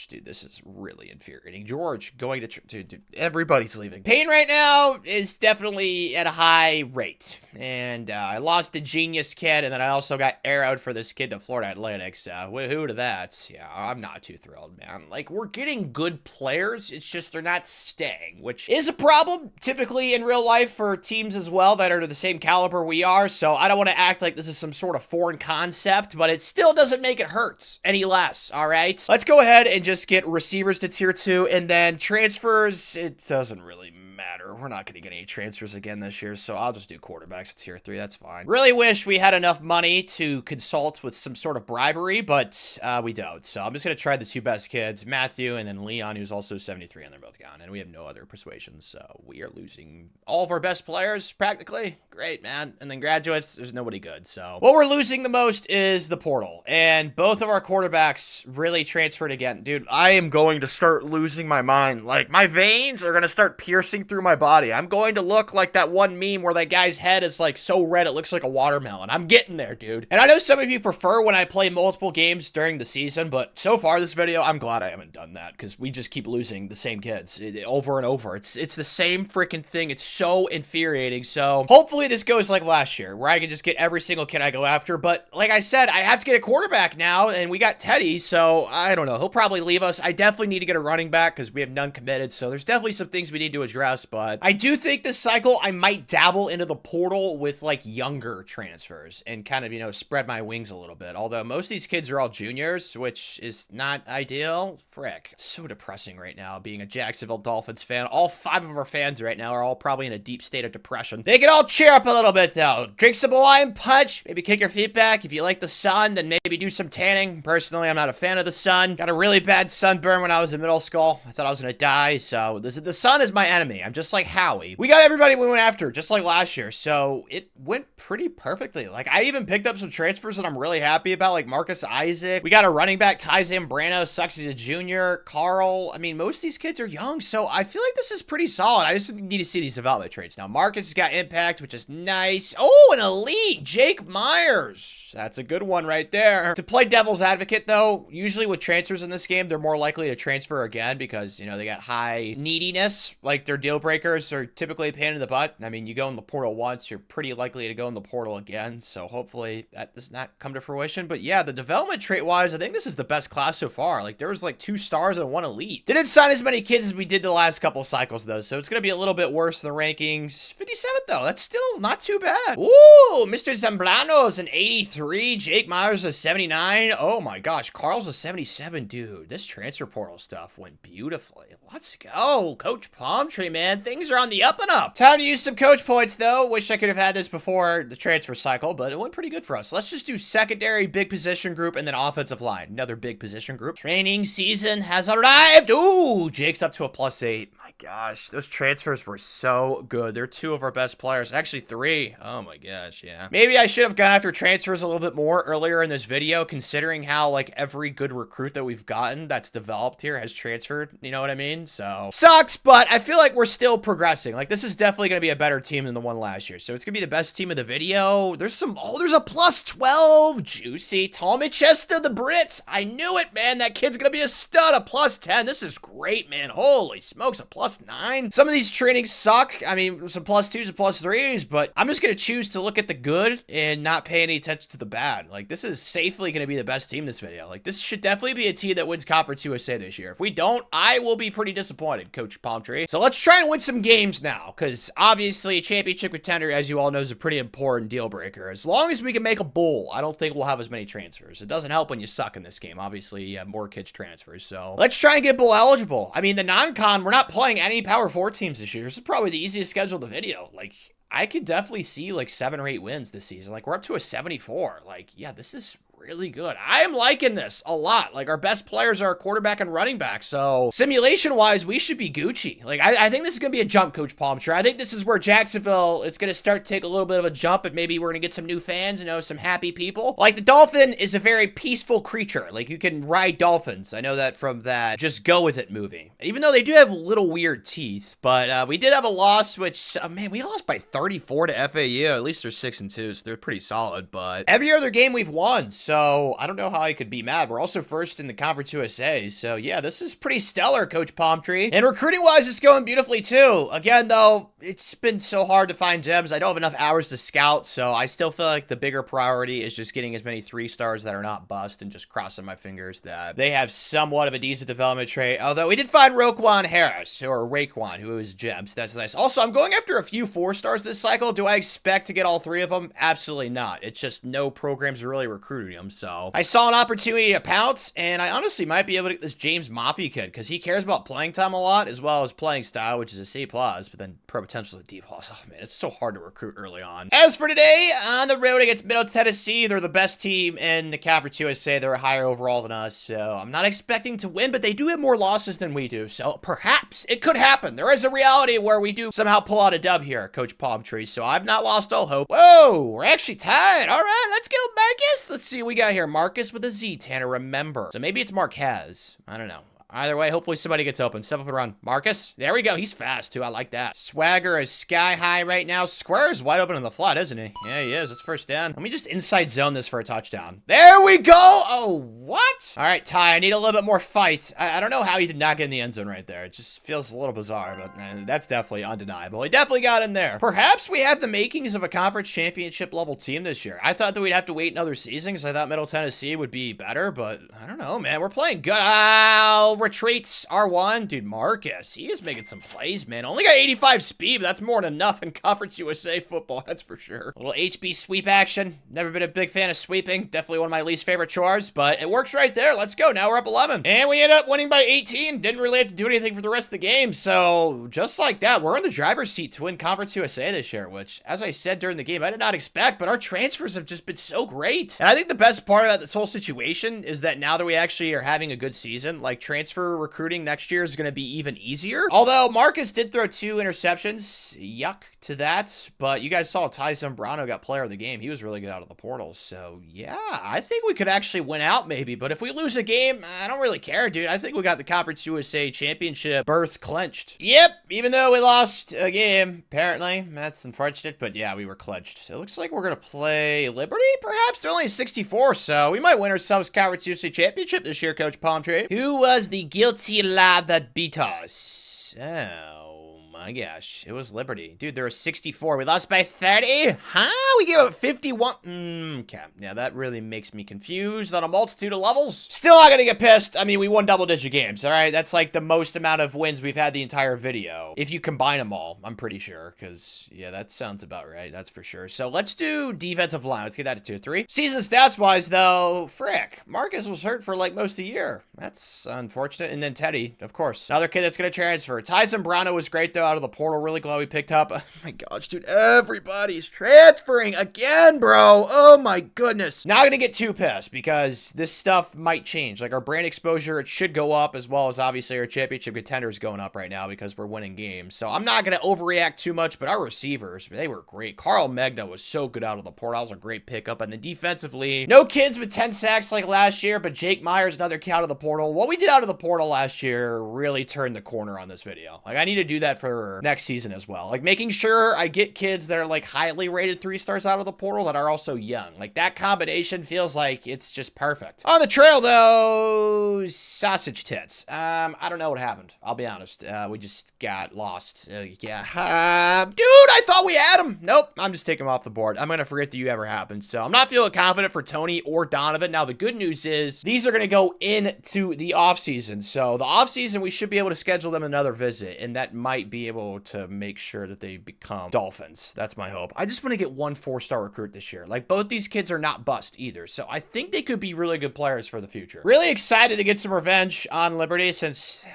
Dude, this is really infuriating. George going to dude, everybody's leaving. Payne right now is definitely at a high rate. And I lost the genius kid, and then I also got arrowed for this kid to Florida Atlantic. So, who to that? Yeah, I'm not too thrilled, man. Like, we're getting good players. It's just they're not staying, which is a problem typically in real life for teams as well that are to the same caliber we are. So I don't want to act like this is some sort of foreign concept, but it still doesn't make it hurt any less, all right? Let's go ahead and just get receivers to tier 2, and then transfers, it doesn't really matter. We're not going to get any transfers again this year, so I'll just do quarterbacks to tier 3. That's fine. Really wish we had enough money to consult with some sort of bribery, but we don't. So I'm just going to try the 2 best kids, Matthew and then Leon, who's also 73, and they're both gone, and we have no other persuasions, so we are losing all of our best players, practically. Great, man. And then graduates, there's nobody good, so what we're losing the most is the portal, and both of our quarterbacks really transferred again. Dude, I am going to start losing my mind. Like, my veins are going to start piercing through my body. I'm going to look like that one meme where that guy's head is like so red it looks like a watermelon. I'm getting there, dude. And I know some of you prefer when I play multiple games during the season, but so far this video, I'm glad I haven't done that because we just keep losing the same kids over and over. It's the same freaking thing. It's so infuriating. So hopefully this goes like last year where I can just get every single kid I go after. But like I said, I have to get a quarterback now, and we got Teddy, so I don't know. He'll probably leave us. I definitely need to get a running back because we have none committed. So there's definitely some things we need to address, but I do think this cycle I might dabble into the portal with like younger transfers and kind of, you know, spread my wings a little bit. Although most of these kids are all juniors, which is not ideal. Frick. It's so depressing right now being a Jacksonville Dolphins fan. All 5 of our fans right now are all probably in a deep state of depression. They can all cheer up a little bit though. Drink some Hawaiian punch, maybe kick your feet back. If you like the sun, then maybe do some tanning. Personally, I'm not a fan of the sun. Got a really bad sunburn when I was in middle school. I thought I was gonna die, so the sun is my enemy. I'm just like Howie. We got everybody we went after, just like last year, so it went pretty perfectly. Like, I even picked up some transfers that I'm really happy about, like Marcus Isaac. We got a running back, Ty Zambrano, sucks he's a junior. Carl, I mean, most of these kids are young, so I feel like this is pretty solid. I just need to see these development traits. Now, Marcus has got impact, which is nice. Oh, an elite, Jake Myers. That's a good one right there. To play devil's advocate, though, usually with transfers in this game, they're more likely to transfer again because, you know, they got high neediness. Like, their deal breakers are typically a pain in the butt. I mean, you go in the portal once, you're pretty likely to go in the portal again. So hopefully that does not come to fruition. But yeah, the development trait-wise, I think this is the best class so far. Like, there was like 2 stars and 1 elite. Didn't sign as many kids as we did the last couple cycles, though. So it's going to be a little bit worse in the rankings. 57th, though. That's still not too bad. Ooh, Mr. Zambrano's an 83. Jake Myers a 79. Oh my gosh, Carl's a 77. Dude, this transfer portal stuff went beautifully. Let's go. Coach Palmtree, man. Things are on the up and up. Time to use some coach points, though. Wish I could have had this before the transfer cycle, but it went pretty good for us. Let's just do secondary, big position group, and then offensive line. Another big position group. Training season has arrived. Ooh, Jake's up to a +8. My gosh, those transfers were so good. They're 2 of our best players. Actually, 3. Oh my gosh, yeah. Maybe I should have gone after transfers a little bit more earlier in this video, considering how, like, every good recruit that we've gotten that's developed here has transferred. You know what I mean? So, sucks, but I feel like we're still progressing. Like, this is definitely going to be a better team than the one last year. So, it's going to be the best team of the video. There's some, oh, there's a +12. Juicy. Tommy Chester, the Brits. I knew it, man. That kid's going to be a stud. A +10. This is great, man. Holy smokes, a +9. Some of these trainings suck. I mean, some +2s and +3s, but I'm just going to choose to look at the good and not pay any attention to the bad. Like, this is safely going to be the best team this video. Like, this should definitely be a team that wins Conference USA this year. If we don't, I will be pretty disappointed, Coach Palmtree. So let's try and win some games now, because obviously a championship contender, as you all know, is a pretty important deal breaker. As long as we can make a bowl, I don't think we'll have as many transfers. It doesn't help when you suck in this game. Obviously, you have more kids transfers. So let's try and get bowl eligible. I mean, the non-con, we're not playing playing any Power 4 teams this year. This is probably the easiest schedule of the video. Like, I could definitely see like 7 or 8 wins this season. Like, we're up to a 74. Like, yeah, this is really good. I am liking this a lot. Like, our best players are quarterback and running back. So simulation wise, we should be Gucci. Like, I think this is going to be a jump, Coach Palmtree. I think this is where Jacksonville, it's going to start to take a little bit of a jump, and maybe we're going to get some new fans, you know, some happy people. Like, the dolphin is a very peaceful creature. Like, you can ride dolphins. I know that from that Just Go With It movie. Even though they do have little weird teeth, but we did have a loss, which, man, we lost by 34 to FAU. At least they're 6-2, so they're pretty solid, but every other game we've won. So I don't know how I could be mad. We're also first in the Conference USA. So yeah, this is pretty stellar, Coach Palmtree. And recruiting wise, it's going beautifully too. Again, though, it's been so hard to find gems. I don't have enough hours to scout. So I still feel like the bigger priority is just getting as many 3-stars that are not bust, and just crossing my fingers that they have somewhat of a decent development trait. Although we did find Roquan Harris, or Raekwon, who is gems. That's nice. Also, I'm going after a few 4-stars this cycle. Do I expect to get all 3 of them? Absolutely not. It's just no programs are really recruiting them. So I saw an opportunity to pounce, and I honestly might be able to get this James Maffey kid, because he cares about playing time a lot, as well as playing style, which is a C+, but then pro potential is a D+. Oh man, it's so hard to recruit early on. As for today, on the road against Middle Tennessee, they're the best team in the Conference USA. They're higher overall than us, so I'm not expecting to win, but they do have more losses than we do, so perhaps it could happen. There is a reality where we do somehow pull out a dub here, Coach Palmtree, so I've not lost all hope. Whoa, we're actually tied. All right, let's go, Marcus. Let's see what we got here. Marcus with a Z, Tanner, remember. So maybe it's Marquez. I don't know. Either way, hopefully somebody gets open. Step up and run. Marcus. There we go. He's fast, too. I like that. Swagger is sky high right now. Square is wide open in the flat, isn't he? Yeah, he is. It's first down. Let me just inside zone this for a touchdown. There we go. Oh, what? All right, Ty, I need a little bit more fight. I don't know how he did not get in the end zone right there. It just feels a little bizarre, but that's definitely undeniable. He definitely got in there. Perhaps we have the makings of a conference championship level team this year. I thought that we'd have to wait another season because I thought Middle Tennessee would be better, but I don't know, man. We're playing good. Retreats. R1. Dude, Marcus. He is making some plays, man. Only got 85 speed, but that's more than enough in Conference USA football. That's for sure. A little HB sweep action. Never been a big fan of sweeping. Definitely one of my least favorite chores, but it works right there. Let's go. Now we're up 11. And we end up winning by 18. Didn't really have to do anything for the rest of the game. So just like that, we're in the driver's seat to win Conference USA this year, which, as I said during the game, I did not expect, but our transfers have just been so great. And I think the best part about this whole situation is that now that we actually are having a good season, like, transfer recruiting next year is going to be even easier. Although Marcus did throw 2 interceptions. Yuck to that. But you guys saw Ty Zambrano got player of the game. He was really good out of the portal. So yeah, I think we could actually win out maybe. But if we lose a game, I don't really care, dude. I think we got the Conference USA championship berth clenched. Yep, even though we lost a game, apparently. That's unfortunate, but yeah, we were clenched. It looks like we're going to play Liberty, perhaps? They're only 64, so we might win ourselves Conference USA championship this year, Coach Palmtree. Who was the guilty lad that beat us? Oh my gosh, it was Liberty. Dude, there was 64. We lost by 30? Huh? We gave up 51. Okay. Yeah, that really makes me confused on a multitude of levels. Still not gonna get pissed. I mean, we won double-digit games, all right? That's like the most amount of wins we've had the entire video. If you combine them all, I'm pretty sure, because, yeah, that sounds about right. That's for sure. So let's do defensive line. Let's get that to 2 or 3. Season stats-wise, though, frick. Marcus was hurt for, like, most of the year. That's unfortunate. And then Teddy, of course. Another kid that's gonna transfer. Ty Zambrano was great, though, out of the portal. Really glad we picked up. Oh my gosh, dude, everybody's transferring again, bro. Oh my goodness. Not gonna get too pissed because this stuff might change. Like, our brand exposure, it should go up, as well as obviously our championship contenders going up right now because we're winning games. So I'm not gonna overreact too much, but our receivers, they were great. Carl Megna was so good out of the portal. That was a great pickup. And then defensively, no kids with 10 sacks like last year, but Jake Myers, another kid out of the portal. What we did out of the portal last year really turned the corner on this video. Like, I need to do that for next season as well. Like, making sure I get kids that are like highly rated 3-stars out of the portal that are also young. Like, that combination feels like it's just perfect. On the trail, though, sausage tits. I don't know what happened. I'll be honest. We just got lost. Yeah. Dude, I thought we had him. Nope. I'm just taking him off the board. I'm gonna forget that you ever happened. So I'm not feeling confident for Tony or Donovan. Now, the good news is these are gonna go into the offseason. So the offseason, we should be able to schedule them another visit, and that might be be able to make sure that they become Dolphins. That's my hope. I just want to get one 4-star recruit this year. Like, both these kids are not bust either, so I think they could be really good players for the future. Really excited to get some revenge on Liberty since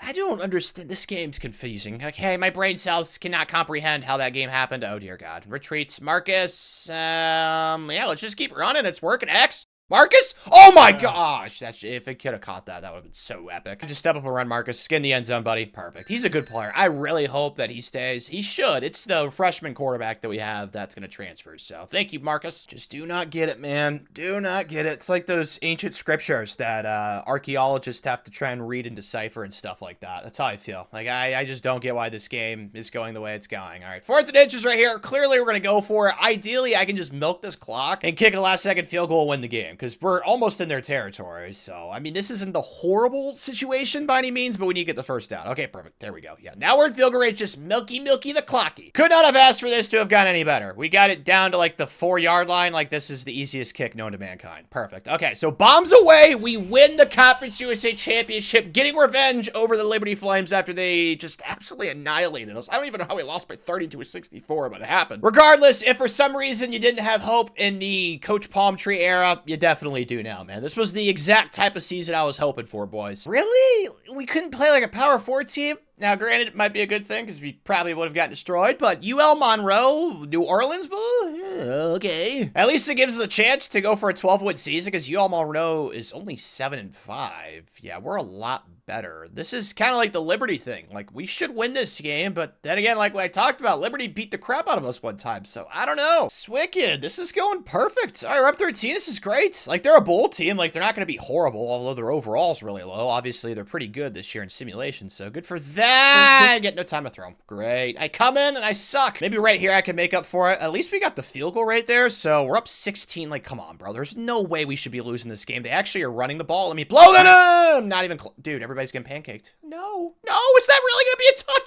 I don't understand. This game's confusing. Okay, my brain cells cannot comprehend how that game happened. Oh, dear God. Retreats. Marcus. Yeah, let's just keep running. It's working. X. Marcus? Oh my gosh! That's, if it could have caught that, that would have been so epic. Just step up and run, Marcus. Get in the end zone, buddy. Perfect. He's a good player. I really hope that he stays. He should. It's the freshman quarterback that we have that's going to transfer. So thank you, Marcus. Just do not get it, man. Do not get it. It's like those ancient scriptures that archaeologists have to try and read and decipher and stuff like that. That's how I feel. Like, I just don't get why this game is going the way it's going. All right, 4th and inches right here. Clearly, we're going to go for it. Ideally, I can just milk this clock and kick a last-second field goal and win the game, because we're almost in their territory. So, I mean, this isn't the horrible situation by any means, but we need to get the first down. Okay, perfect. There we go. Yeah, now we're in field goal range, just milky the clocky. Could not have asked for this to have gone any better. We got it down to, like, the 4-yard line. Like, this is the easiest kick known to mankind. Perfect. Okay, so bombs away. We win the Conference USA Championship, getting revenge over the Liberty Flames after they just absolutely annihilated us. I don't even know how we lost by 32-64, but it happened. Regardless, if for some reason you didn't have hope in the Coach Palmtree era, you definitely do now, man. This was the exact type of season I was hoping for, boys. Really? We couldn't play like a Power 4 team? Now, granted, it might be a good thing because we probably would have gotten destroyed, but UL Monroe, New Orleans, okay. At least it gives us a chance to go for a 12-win season because UL Monroe is only 7-5. Yeah, we're a lot better. This is kind of like the Liberty thing. Like, we should win this game, but then again, like what I talked about, Liberty beat the crap out of us one time, so I don't know. Swicked. This is going perfect. All right, we're up 13. This is great. Like, they're a bowl team. Like, they're not going to be horrible, although their overall's really low. Obviously, they're pretty good this year in simulation, so good for that. I get no time to throw. Great. I come in and I suck. Maybe right here I can make up for it. At least we got the field goal right there, so we're up 16. Like, come on, bro. There's no way we should be losing this game. They actually are running the ball. Let me blow that in. Not even close. Dude, everybody's getting pancaked. No. No, is that really going to be a touch?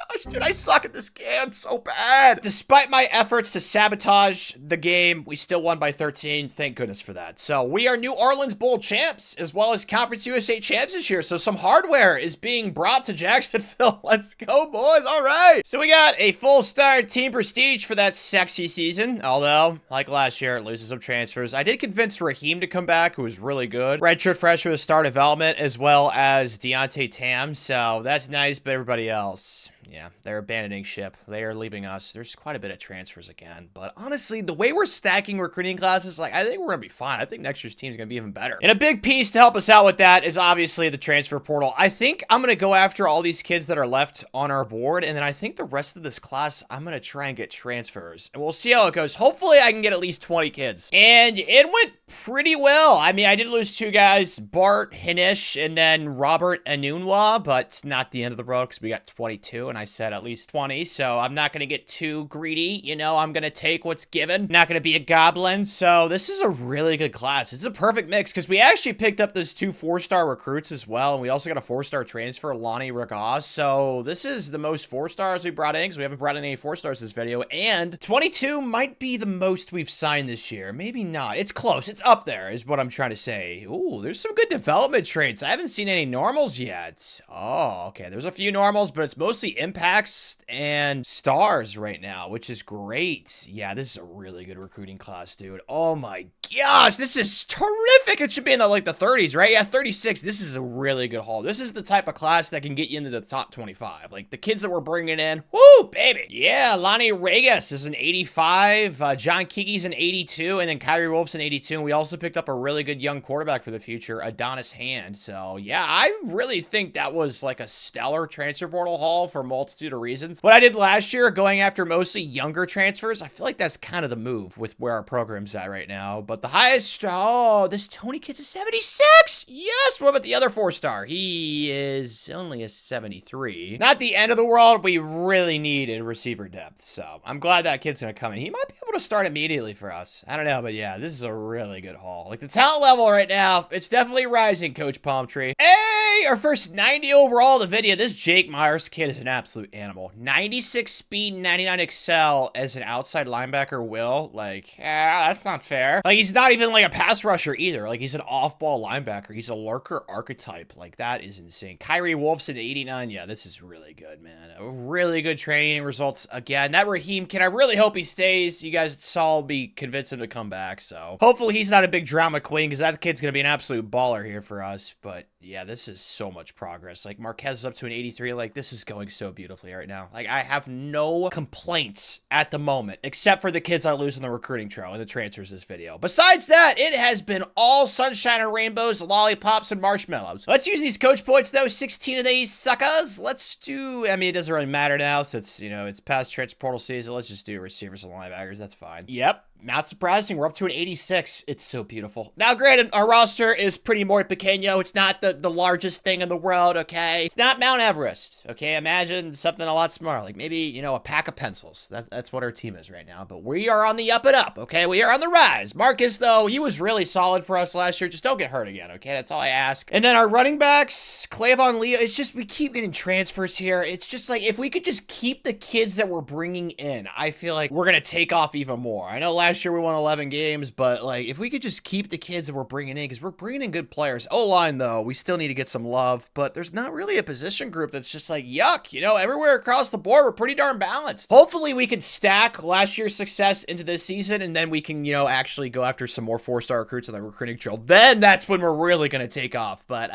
Gosh, dude, I suck at this game so bad. Despite my efforts to sabotage the game, we still won by 13. Thank goodness for that. So we are New Orleans Bowl champs, as well as Conference USA champs this year. So some hardware is being brought to Jacksonville. Let's go, boys. All right. So we got a full star team prestige for that sexy season. Although, like last year, it loses some transfers. I did convince Raheem to come back, who was really good. Redshirt freshman with star development, as well as Deontay Tam. So that's nice, but everybody else, yeah, they're abandoning ship. They are leaving us. There's quite a bit of transfers again. But honestly, the way we're stacking recruiting classes, like, I think we're going to be fine. I think next year's team is going to be even better. And a big piece to help us out with that is obviously the transfer portal. I think I'm going to go after all these kids that are left on our board. And then I think the rest of this class, I'm going to try and get transfers. And we'll see how it goes. Hopefully, I can get at least 20 kids. And it went pretty well. I mean, I did lose 2 guys, Bart Hinish and then Robert Anunwa, but it's not the end of the road because we got 22. And I said at least 20, so I'm not going to get too greedy. You know, I'm going to take what's given. Not going to be a goblin. So this is a really good class. It's a perfect mix because we actually picked up those 2 4-star recruits as well. And we also got a 4-star transfer, Lonnie Regaz. So this is the most 4-stars we brought in because we haven't brought in any 4-stars this video. And 22 might be the most we've signed this year. Maybe not. It's close. It's up there is what I'm trying to say. Ooh, there's some good development traits. I haven't seen any normals yet. Oh, okay. There's a few normals, but it's mostly impacts and stars right now, which is great. Yeah, this is a really good recruiting class, dude. Oh my gosh, this is terrific. It should be in the 30s, right? Yeah, 36. This is a really good haul. This is the type of class that can get you into the top 25. Like the kids that we're bringing in. Woo, baby. Yeah, Lonnie Regis is an 85. John Kiki's an 82, and then Kyrie Wolf's an 82. And we also picked up a really good young quarterback for the future, Adonis Hand. So yeah, I really think that was like a stellar transfer portal haul for a multitude of reasons. What I did last year, going after mostly younger transfers, I feel like that's kind of the move with where our program's at right now. But the highest, oh, this Tony kid's a 76. Yes. What about the other 4-star? He is only a 73. Not the end of the world. We really needed receiver depth. So I'm glad that kid's going to come in. He might be able to start immediately for us. I don't know, but yeah, this is a really good haul. Like the talent level right now, it's definitely rising, Coach Palmtree. Hey, our first 90 overall of the video. This Jake Myers kid is an absolute animal. 96 speed, 99 excel as an outside linebacker will. Like, that's not fair. Like, he's not even like a pass rusher either. Like, he's an off-ball linebacker. He's a lurker archetype. Like, that is insane. Kyrie Wolfson, 89. Yeah, this is really good, man. Really good training results again. That Raheem kid, I really hope he stays. You guys saw me convince him to come back, so hopefully he's not a big drama queen, because that kid's gonna be an absolute baller here for us. But yeah, this is so much progress. Like, Marquez is up to an 83. Like, this is going so beautifully right now. Like, I have no complaints at the moment, except for the kids I lose in the recruiting trail and the transfers this video. Besides that, it has been all sunshine and rainbows, lollipops, and marshmallows. Let's use these coach points, though. 16 of these suckers. Let's do, I mean, it doesn't really matter now, so it's, you know, it's past transfer portal season. Let's just do receivers and linebackers. That's fine. Yep. Not surprising, we're up to an 86. It's so beautiful. Now, granted, our roster is pretty muy pequeño. It's not the largest thing in the world, okay? It's not Mount Everest, okay? Imagine something a lot smaller, like maybe, you know, a pack of pencils. That's what our team is right now, but we are on the up and up, okay? We are on the rise. Marcus, though, he was really solid for us last year. Just don't get hurt again, okay? That's all I ask. And then our running backs, Clavon Leo, it's just, we keep getting transfers here. It's just like, if we could just keep the kids that we're bringing in, I feel like we're gonna take off even more. I know last year we won 11 games, but like, if we could just keep the kids that we're bringing in, because we're bringing in good players. O-line, though, we still need to get some love, but there's not really a position group that's just like, yuck, you know, everywhere across the board, we're pretty darn balanced. Hopefully we can stack last year's success into this season, and then we can, you know, actually go after some more 4-star recruits on the recruiting trail. Then that's when we're really going to take off. But,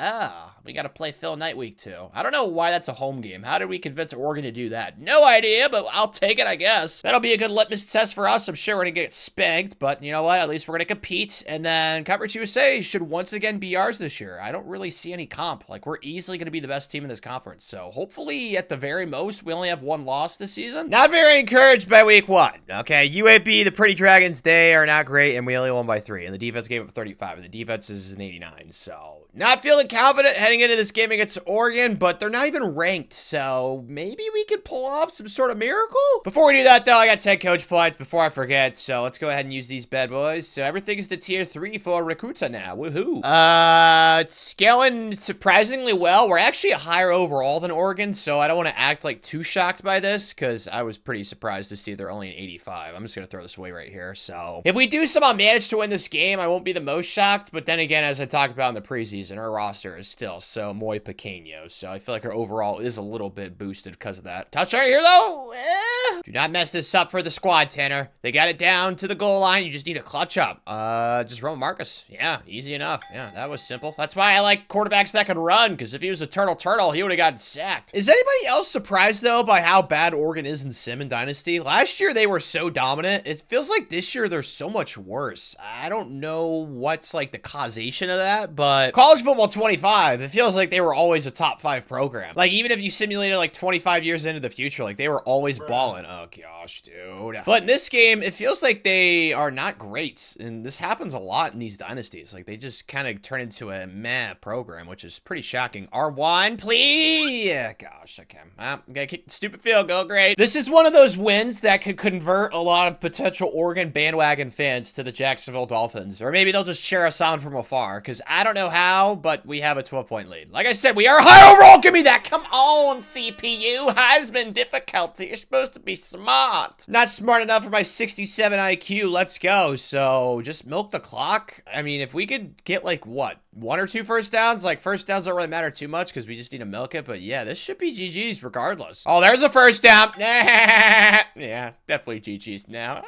we got to play Phil Knight week 2. I don't know why that's a home game. How did we convince Oregon to do that? No idea, but I'll take it, I guess. That'll be a good litmus test for us. I'm sure we're going to get spanked, but you know what? At least we're going to compete. And then Coverage USA should once again be ours this year. I don't really see any comp. Like, we're easily going to be the best team in this conference. So hopefully, at the very most, we only have one loss this season. Not very encouraged by week 1. Okay, UAB, the Pretty Dragons, they are not great, and we only won by 3. And the defense gave up 35, and the defense is an 89. So not feeling confident heading into this game against Oregon, but they're not even ranked, so maybe we could pull off some sort of miracle? Before we do that, though, I got 10 coach points before I forget, so let's go ahead and use these bad boys. So everything is to tier 3 for Rakuta now. Woohoo. It's going surprisingly well. We're actually a higher overall than Oregon, so I don't want to act like too shocked by this, because I was pretty surprised to see they're only an 85. I'm just going to throw this away right here. So if we do somehow manage to win this game, I won't be the most shocked, but then again, as I talked about in the preseason, our roster is still so muy pequeño, so I feel like our overall is a little bit boosted because of that. Touch right here, though. Do not mess this up for the squad, Tanner. They got it down to the goal line. You just need to clutch up. Just run with Marcus. Yeah, easy enough. Yeah, that was simple. That's why I like quarterbacks that can run, because if he was a turtle, he would have gotten sacked. Is anybody else surprised, though, by how bad Oregon is in Sim and Dynasty? Last year, they were so dominant. It feels like this year, they're so much worse. I don't know what's, like, the causation of that, but College Football 25, it feels like they were always a top 5 program. Like, even if you simulated, like, 25 years into the future, like, they were always balling. Oh, gosh, dude. But in this game, it feels like they are not great, and this happens a lot in these dynasties. Like, they just kind of turn into a meh program, which is pretty shocking. R1, please! Yeah, gosh, okay. Okay, kick the stupid field goal, great. This is one of those wins that could convert a lot of potential Oregon bandwagon fans to the Jacksonville Dolphins, or maybe they'll just cheer us on from afar, because I don't know how, but we have a 12-point lead. Like I said, we are high overall. Give me that. Come on, CPU. Heisman difficulty. You're supposed to be smart. Not smart enough for my 67 IQ. Let's go. So just milk the clock. I mean, if we could get like what? 1 or 2 first downs? Like, first downs don't really matter too much because we just need to milk it. But yeah, this should be GG's regardless. Oh, there's a first down. Yeah, definitely GG's now.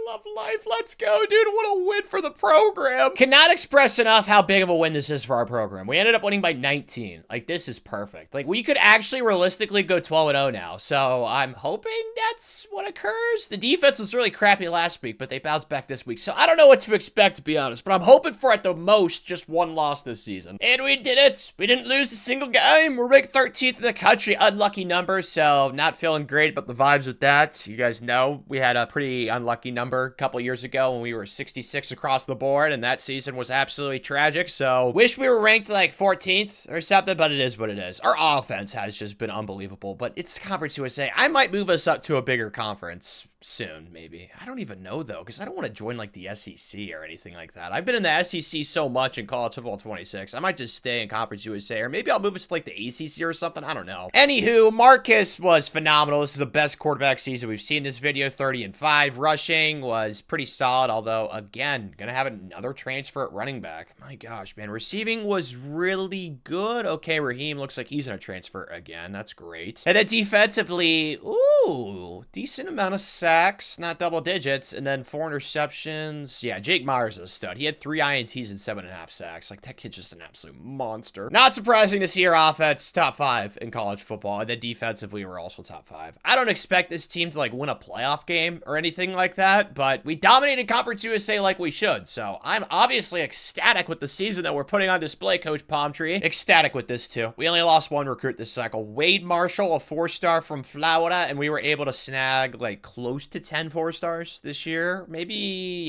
Love life. Let's go, dude. What a win for the program. Cannot express enough how big of a win this is for our program. We ended up winning by 19. Like, this is perfect. Like, we could actually realistically go 12-0 now. So I'm hoping that's what occurs. The defense was really crappy last week, but they bounced back this week. So I don't know what to expect, to be honest. But I'm hoping for, at the most, just 1 loss this season. And we did it. We didn't lose a single game. We're ranked 13th in the country. Unlucky number. So not feeling great about the vibes with that. You guys know we had a pretty unlucky number a couple years ago when we were 66 across the board, and that season was absolutely tragic. So wish we were ranked like 14th or something, but it is what it is. Our offense has just been unbelievable, but it's Conference USA. I might move us up to a bigger conference soon, maybe. I don't even know, though, because I don't want to join, like, the SEC or anything like that. I've been in the SEC so much in college football 26. I might just stay in Conference USA, or maybe I'll move it to, like, the ACC or something. I don't know. Anywho, Marcus was phenomenal. This is the best quarterback season we've seen this video. 30-5. Rushing was pretty solid, although, again, gonna have another transfer at running back. My gosh, man. Receiving was really good. Okay, Raheem looks like he's gonna transfer again. That's great. And then defensively, ooh, decent amount of sacks, not double digits, and then 4 interceptions. Yeah, Jake Myers is a stud. He had 3 INTs and 7.5 sacks. Like, that kid's just an absolute monster. Not surprising to see our offense top 5 in college football, and then defensively, we're also top 5. I don't expect this team to, like, win a playoff game or anything like that, but we dominated Conference USA like we should, so I'm obviously ecstatic with the season that we're putting on display, Coach Palmtree. Ecstatic with this, too. We only lost 1 recruit this cycle. Wade Marshall, a 4-star from Florida, and we were able to snag, like, close to 10 4-stars this year. Maybe,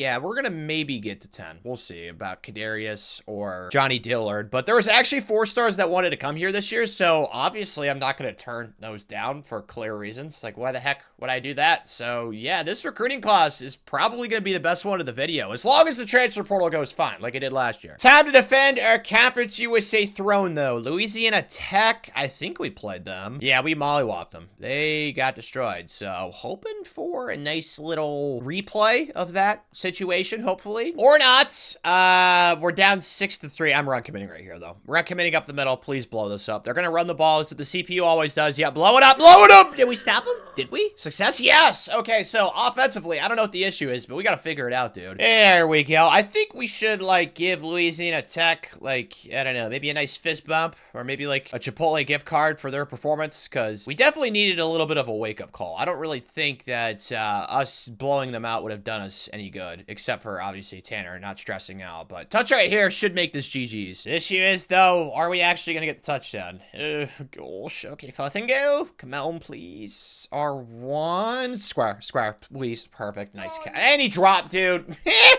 yeah, we're gonna maybe get to 10. We'll see about Kadarius or Johnny Dillard, but there was actually 4-stars that wanted to come here this year, so obviously I'm not gonna turn those down for clear reasons. Like, why the heck would I do that? So, yeah, this recruiting class is probably gonna be the best one of the video, as long as the transfer portal goes fine, like it did last year. Time to defend our Conference USA throne, though. Louisiana Tech, I think we played them. Yeah, we mollywopped them. They got destroyed, so hoping for a nice little replay of that situation, hopefully. Or not. We're down 6-3. I'm run committing right here, though. Run committing up the middle. Please blow this up. They're gonna run the ball as the CPU always does. Yeah, blow it up, blow it up! Did we stop them? Did we? Success? Yes! Okay, so offensively, I don't know what the issue is, but we gotta figure it out, dude. There we go. I think we should, like, give Louisiana Tech, like, I don't know, maybe a nice fist bump, or maybe, like, a Chipotle gift card for their performance, because we definitely needed a little bit of a wake-up call. I don't really think that us blowing them out would have done us any good, except for, obviously, Tanner not stressing out, but touch right here should make this GG's. The issue is, though, are we actually gonna get the touchdown? Gosh, okay, 4th and go. Come on, please. R1. Square, please. Perfect, nice catch. And he dropped, dude.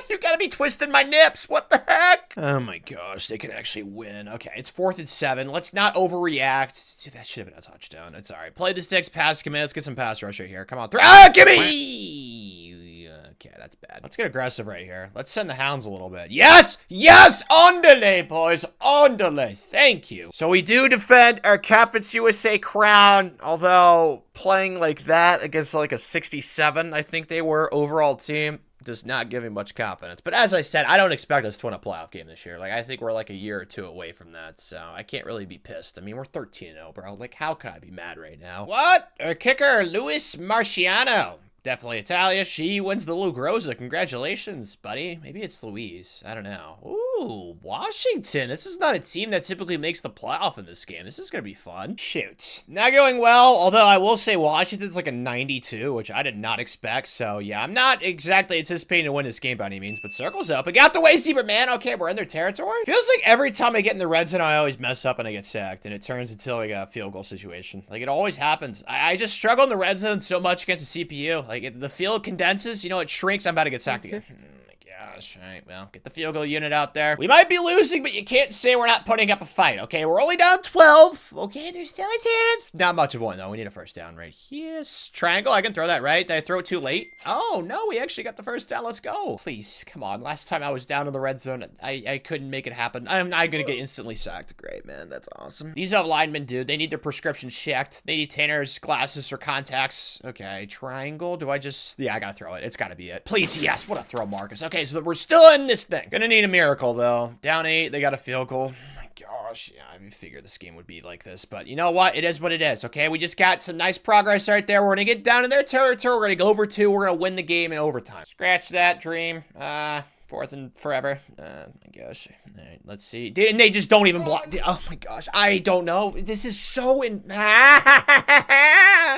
You gotta be twisting my nips. What the heck? Oh my gosh, they could actually win. Okay, it's 4th and 7. Let's not overreact. Dude, that should have been a touchdown. It's all right. Play the sticks, pass command. Let's get some pass rush right here. Come on, give me! Okay, that's bad. Let's get aggressive right here. Let's send the hounds a little bit. Yes! Yes! Underlay, boys. Underlay. Thank you. So we do defend our Conference USA crown, although playing like that against like a 67, I think they were, overall team, does not give me much confidence. But as I said, I don't expect us to win a playoff game this year. Like, I think we're like a year or 2 away from that, so I can't really be pissed. I mean, we're 13-0, bro. Like, how could I be mad right now? What? Our kicker, Luis Marciano. Definitely Italia. She wins the Luke Rosa. Congratulations, buddy. Maybe it's Louise. I don't know. Ooh, Washington. This is not a team that typically makes the playoff in this game. This is going to be fun. Shoot. Not going well, although I will say Washington's like a 92, which I did not expect. So, yeah, I'm not exactly anticipating to win this game by any means, but circle's up. I got the way, Zebra, man. Okay, we're in their territory. Feels like every time I get in the red zone, I always mess up and I get sacked, and it turns into like a field goal situation. Like, it always happens. I just struggle in the red zone so much against the CPU. Like, the field condenses, you know, it shrinks. I'm about to get sacked again. Gosh, all right, well, get the field goal unit out there. We might be losing, but you can't say we're not putting up a fight, okay? We're only down 12. Okay, there's still a chance. Not much of one, though. We need a first down right here. Triangle, I can throw that, right? Did I throw it too late? Oh, no, we actually got the first down. Let's go. Please, come on. Last time I was down in the red zone, I couldn't make it happen. I'm not going to get instantly sacked. Great, man. That's awesome. These are linemen, dude. They need their prescriptions checked. They need Tanner's glasses or contacts. Okay, triangle. Do I just... Yeah, I got to throw it. It's got to be it. Please, yes. What a throw, Marcus. Okay, so we're still in this thing. Gonna need a miracle, though. Down 8, they got a field goal. Oh my gosh, yeah, I figured this game would be like this, but you know what? It is what it is, okay? We just got some nice progress right there. We're gonna get down in their territory. We're gonna go over 2. We're gonna win the game in overtime. Scratch that dream. 4th and forever. My gosh. All right, let's see. And they just don't even block. Oh my gosh. I don't know. This is so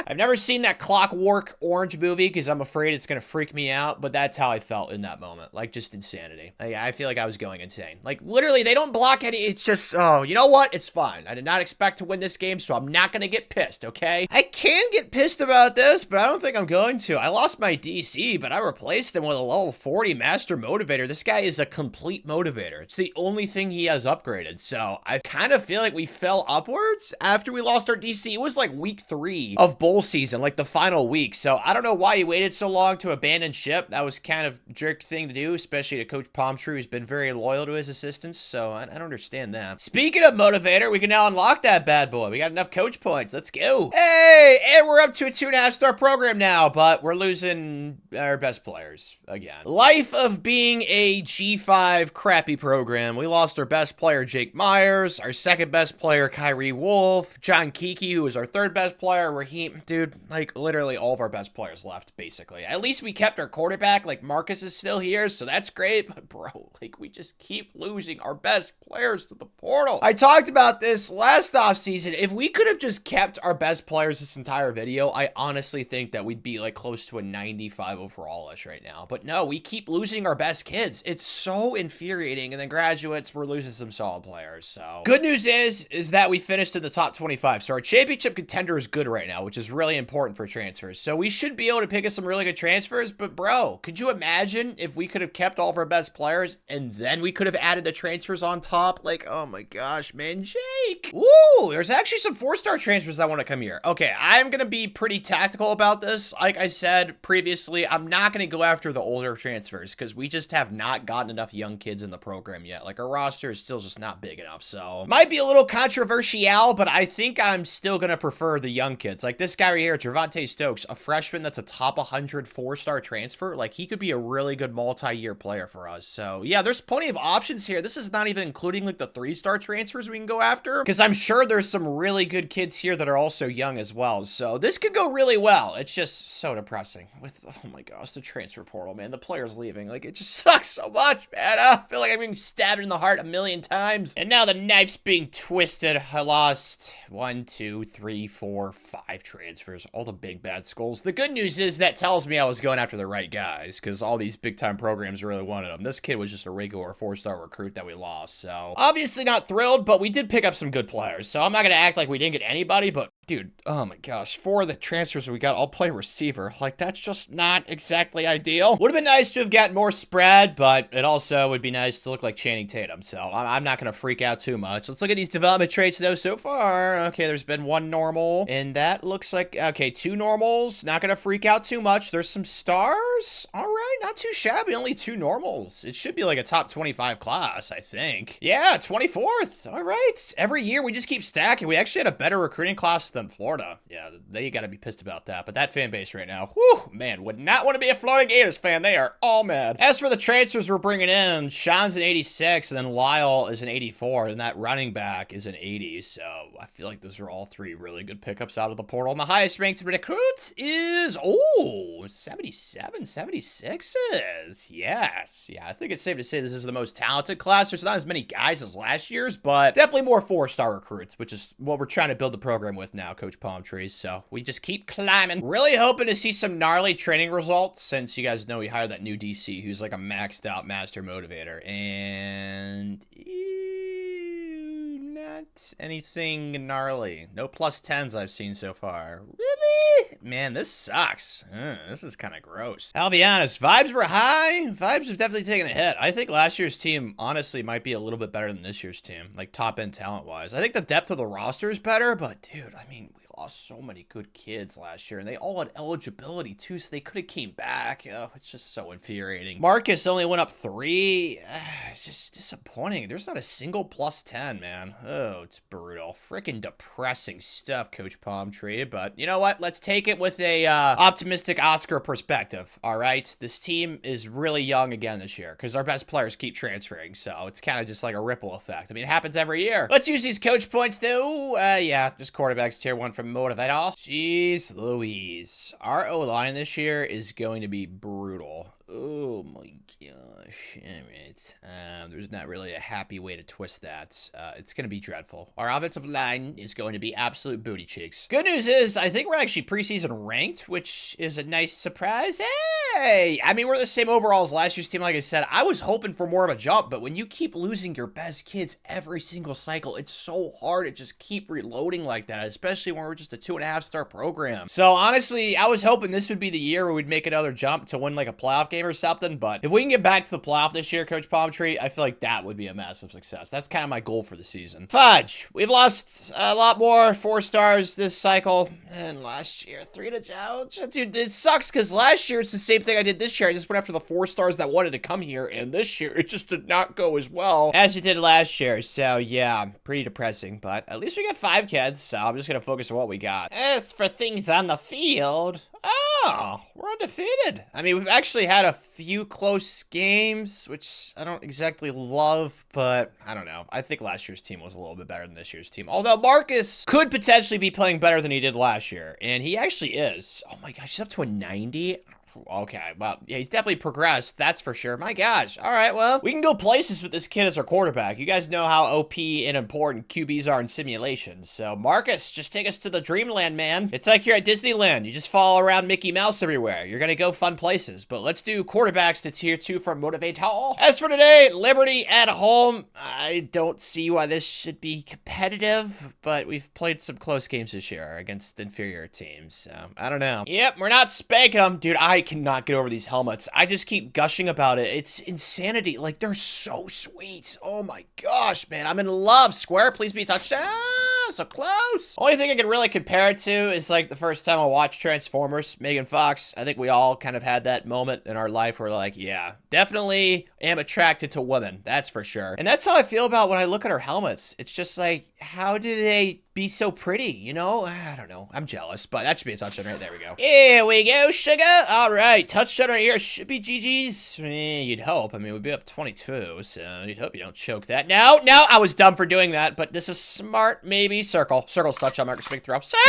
I've never seen that Clockwork Orange movie because I'm afraid it's going to freak me out, but that's how I felt in that moment. Like, just insanity. I feel like I was going insane. Like, literally, they don't block any. It's just, oh, you know what? It's fine. I did not expect to win this game, so I'm not going to get pissed, okay? I can get pissed about this, but I don't think I'm going to. I lost my DC, but I replaced him with a level 40 Master Motivator motivator. This guy is a complete motivator. It's the only thing he has upgraded. So I kind of feel like we fell upwards after we lost our DC. It was like week 3 of bowl season, like the final week. So I don't know why he waited so long to abandon ship. That was kind of a jerk thing to do, especially to Coach Palmtree, who's been very loyal to his assistants. So I don't understand that. Speaking of motivator, we can now unlock that bad boy. We got enough coach points. Let's go. Hey, and we're up to a 2.5-star program now, but we're losing our best players again. Life of being a G5 crappy program. We lost our best player, Jake Myers, our second best player, Kyrie Wolf, John Kiki, who was our third best player, Raheem. Dude, like literally all of our best players left, basically. At least we kept our quarterback, like Marcus is still here, so that's great. But bro, like we just keep losing our best players to the portal. I talked about this last offseason. If we could have just kept our best players this entire video, I honestly think that we'd be like close to a 95 overall-ish right now. But no, we keep losing our best kids. It's so infuriating. And then graduates, we're losing some solid players. So good news is that we finished in the top 25. So our championship contender is good right now, which is really important for transfers. So we should be able to pick up some really good transfers. But bro, could you imagine if we could have kept all of our best players and then we could have added the transfers on top? Like, oh my gosh, man, Jake. Ooh, there's actually some 4-star transfers that want to come here. Okay, I'm going to be pretty tactical about this. Like I said previously, I'm not going to go after the older transfers because we just have not gotten enough young kids in the program yet. Like, our roster is still just not big enough. So, might be a little controversial, but I think I'm still going to prefer the young kids. Like this guy right here, Gervonta Stokes, a freshman that's a top 100 4-star transfer. Like, he could be a really good multi-year player for us. So, yeah, there's plenty of options here. This is not even including, like, the 3-star transfers we can go after because I'm sure there's some really good kids here that are also young as well. So, this could go really well. It's just so depressing with, oh my gosh, the transfer portal, man. The players leaving. Like, it just sucks so much, man. I feel like I'm being stabbed in the heart a million times. And now the knife's being twisted. I lost 1, 2, 3, 4, 5 transfers. All the big bad schools. The good news is that tells me I was going after the right guys because all these big time programs really wanted them. This kid was just a regular 4-star recruit that we lost. So, obviously not thrilled, but we did pick up some good players. So, I'm not going to act like we didn't get anybody, but dude, oh my gosh, 4 of the transfers we got all play receiver. Like, that's just not exactly ideal. Would have been nice to have gotten more spread, but it also would be nice to look like Channing Tatum. So I'm not going to freak out too much. Let's look at these development traits, though, so far. Okay, there's been 1 normal, and that looks like, okay, 2 normals. Not going to freak out too much. There's some stars. All right, not too shabby. Only 2 normals. It should be like a top 25 class, I think. Yeah, 24th. All right. Every year, we just keep stacking. We actually had a better recruiting class than Florida. Yeah, they got to be pissed about that. But that fan base right now, whew, man, would not want to be a Florida Gators fan. They are all mad. As for the transfers we're bringing in, Sean's an 86, and then Lyle is an 84, and that running back is an 80. So I feel like those are all 3 really good pickups out of the portal. And the highest ranked recruit is, oh, 77, 76s. Yes. Yeah, I think it's safe to say this is the most talented class. There's not as many guys as last year's, but definitely more 4-star recruits, which is what we're trying to build the program with now, Coach Palmtree. So we just keep climbing. Really hoping to see some gnarly training results since you guys know we hired that new DC who's like a maxed out master motivator. And not anything gnarly. No +10s I've seen so far. Really? Man, this sucks. This is kind of gross. I'll be honest, vibes were high. Vibes have definitely taken a hit. I think last year's team, honestly, might be a little bit better than this year's team, like top-end talent-wise. I think the depth of the roster is better, but dude, I mean, we lost so many good kids last year, and they all had eligibility too, so they could have came back. Oh, it's just so infuriating. Marcus only went up 3. It's just disappointing. There's not a single +10, man. Oh, it's brutal. Freaking depressing stuff, Coach Palmtree. But you know what? Let's take it with a optimistic Oscar perspective. All right, this team is really young again this year because our best players keep transferring, so it's kind of just like a ripple effect. I mean, it happens every year. Let's use these coach points though. Yeah, just quarterbacks tier 1 from motivator. Jeez Louise. Our O-line this year is going to be brutal. Oh my gosh. Alright. There's not really a happy way to twist that. It's going to be dreadful. Our offensive line is going to be absolute booty cheeks. Good news is, I think we're actually preseason ranked, which is a nice surprise. Hey, I mean, we're the same overall as last year's team. Like I said, I was hoping for more of a jump, but when you keep losing your best kids every single cycle, it's so hard to just keep reloading like that, especially when we're just a 2.5-star program. So honestly, I was hoping this would be the year where we'd make another jump to win like a playoff game or something, but if we can get back to the playoff this year, Coach Palmtree, I feel like that would be a massive success. That's kind of my goal for the season. Fudge, we've lost a lot more 4-stars this cycle than last year. 3 to Jouch. Dude, it sucks because last year it's the same thing I did this year. I just went after the 4-stars that wanted to come here, and this year it just did not go as well as it did last year. So yeah, pretty depressing, but at least we got 5 kids, so I'm just gonna focus on what we got. As for things on the field, oh, we're undefeated. I mean, we've actually had a few close games, which I don't exactly love, but I don't know. I think last year's team was a little bit better than this year's team. Although Marcus could potentially be playing better than he did last year, and he actually is. Oh my gosh, he's up to a 90. Okay, well, yeah, he's definitely progressed, that's for sure. My gosh. All right, well, we can go places with this kid as our quarterback. You guys know how OP and important QBs are in simulations. So, Marcus, just take us to the dreamland, man. It's like you're at Disneyland. You just follow around Mickey Mouse everywhere. You're gonna go fun places. But let's do quarterbacks to tier 2 for Motivator. As for today, Liberty at home. I don't see why this should be competitive, but we've played some close games this year against inferior teams. So, I don't know. Yep, we're not spanking them. Dude, I cannot get over these helmets. I just keep gushing about it. It's insanity. Like, they're so sweet. Oh my gosh, man. I'm in love. Square, please be a touchdown. So close. Only thing I can really compare it to is like the first time I watched Transformers, Megan Fox. I think we all kind of had that moment in our life where like, yeah, definitely am attracted to women. That's for sure. And that's how I feel about when I look at her helmets. It's just like, how do they be so pretty, you know? I don't know. I'm jealous, but that should be a touchdown right there. We go. Here we go, sugar. All right, touchdown right here. Should be GG's. You'd hope. I mean, we'd be up 22, so you'd hope you don't choke that. No, I was dumb for doing that, but this is smart, maybe. Circle. Circle's touchdown, Marcus. Big throw. Circle!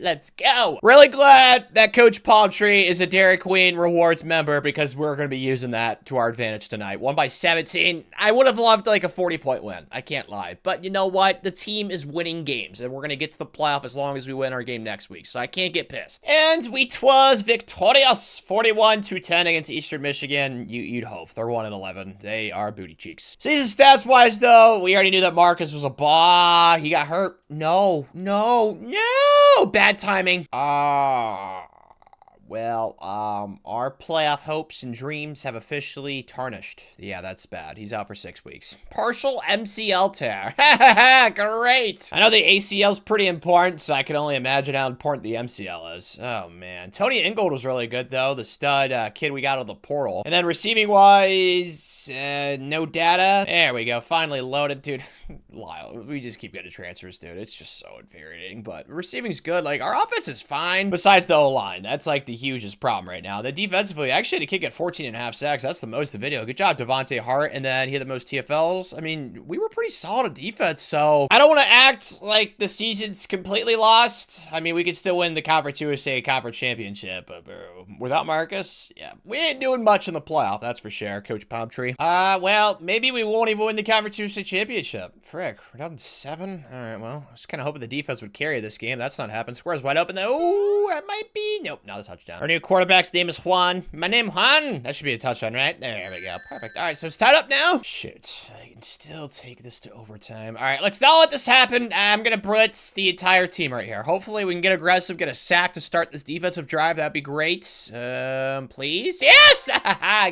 Let's go. Really glad that Coach Palmtree is a Dairy Queen Rewards member because we're going to be using that to our advantage tonight. Won by 17. I would have loved like a 40-point win. I can't lie. But you know what? The team is winning games, and we're going to get to the playoff as long as we win our game next week, so I can't get pissed. And we twas victorious 41-10 against Eastern Michigan. You'd hope. They're 1-11. They are booty cheeks. Season stats-wise, though, we already knew that Marcus was a bah. He got hurt. No. Bad timing. Well, our playoff hopes and dreams have officially tarnished. Yeah, that's bad. He's out for 6 weeks. Partial MCL tear. Great. I know the ACL's pretty important, so I can only imagine how important the MCL is. Oh, man. Tony Ingold was really good, though. The stud kid we got out of the portal. And then receiving-wise, no data. There we go. Finally loaded, dude. Lyle, we just keep getting transfers, dude. It's just so infuriating, but receiving's good. Like, our offense is fine, besides the O-line. That's, like, the hugest problem right now. The defensively, I actually had a kick at 14.5 sacks. That's the most of the video. Good job, Devontae Hart, and then he had the most TFLs. I mean, we were pretty solid at defense, so I don't want to act like the season's completely lost. I mean, we could still win the Conference USA Conference Championship, but without Marcus, yeah, we ain't doing much in the playoff, that's for sure, Coach Palmtree. Well, maybe we won't even win the Conference USA Championship. Frick, we're down 7? All right, well, I was kind of hoping the defense would carry this game. That's not happening. Square's wide open, though. Ooh, that might be. Nope, not a touchdown. Our new quarterback's name is Juan. My name, Juan. That should be a touchdown, right? There we go. Perfect. All right, so it's tied up now. Shoot, I can still take this to overtime. All right, let's not let this happen. I'm going to blitz the entire team right here. Hopefully, we can get aggressive, get a sack to start this defensive drive. That'd be great. Please? Yes!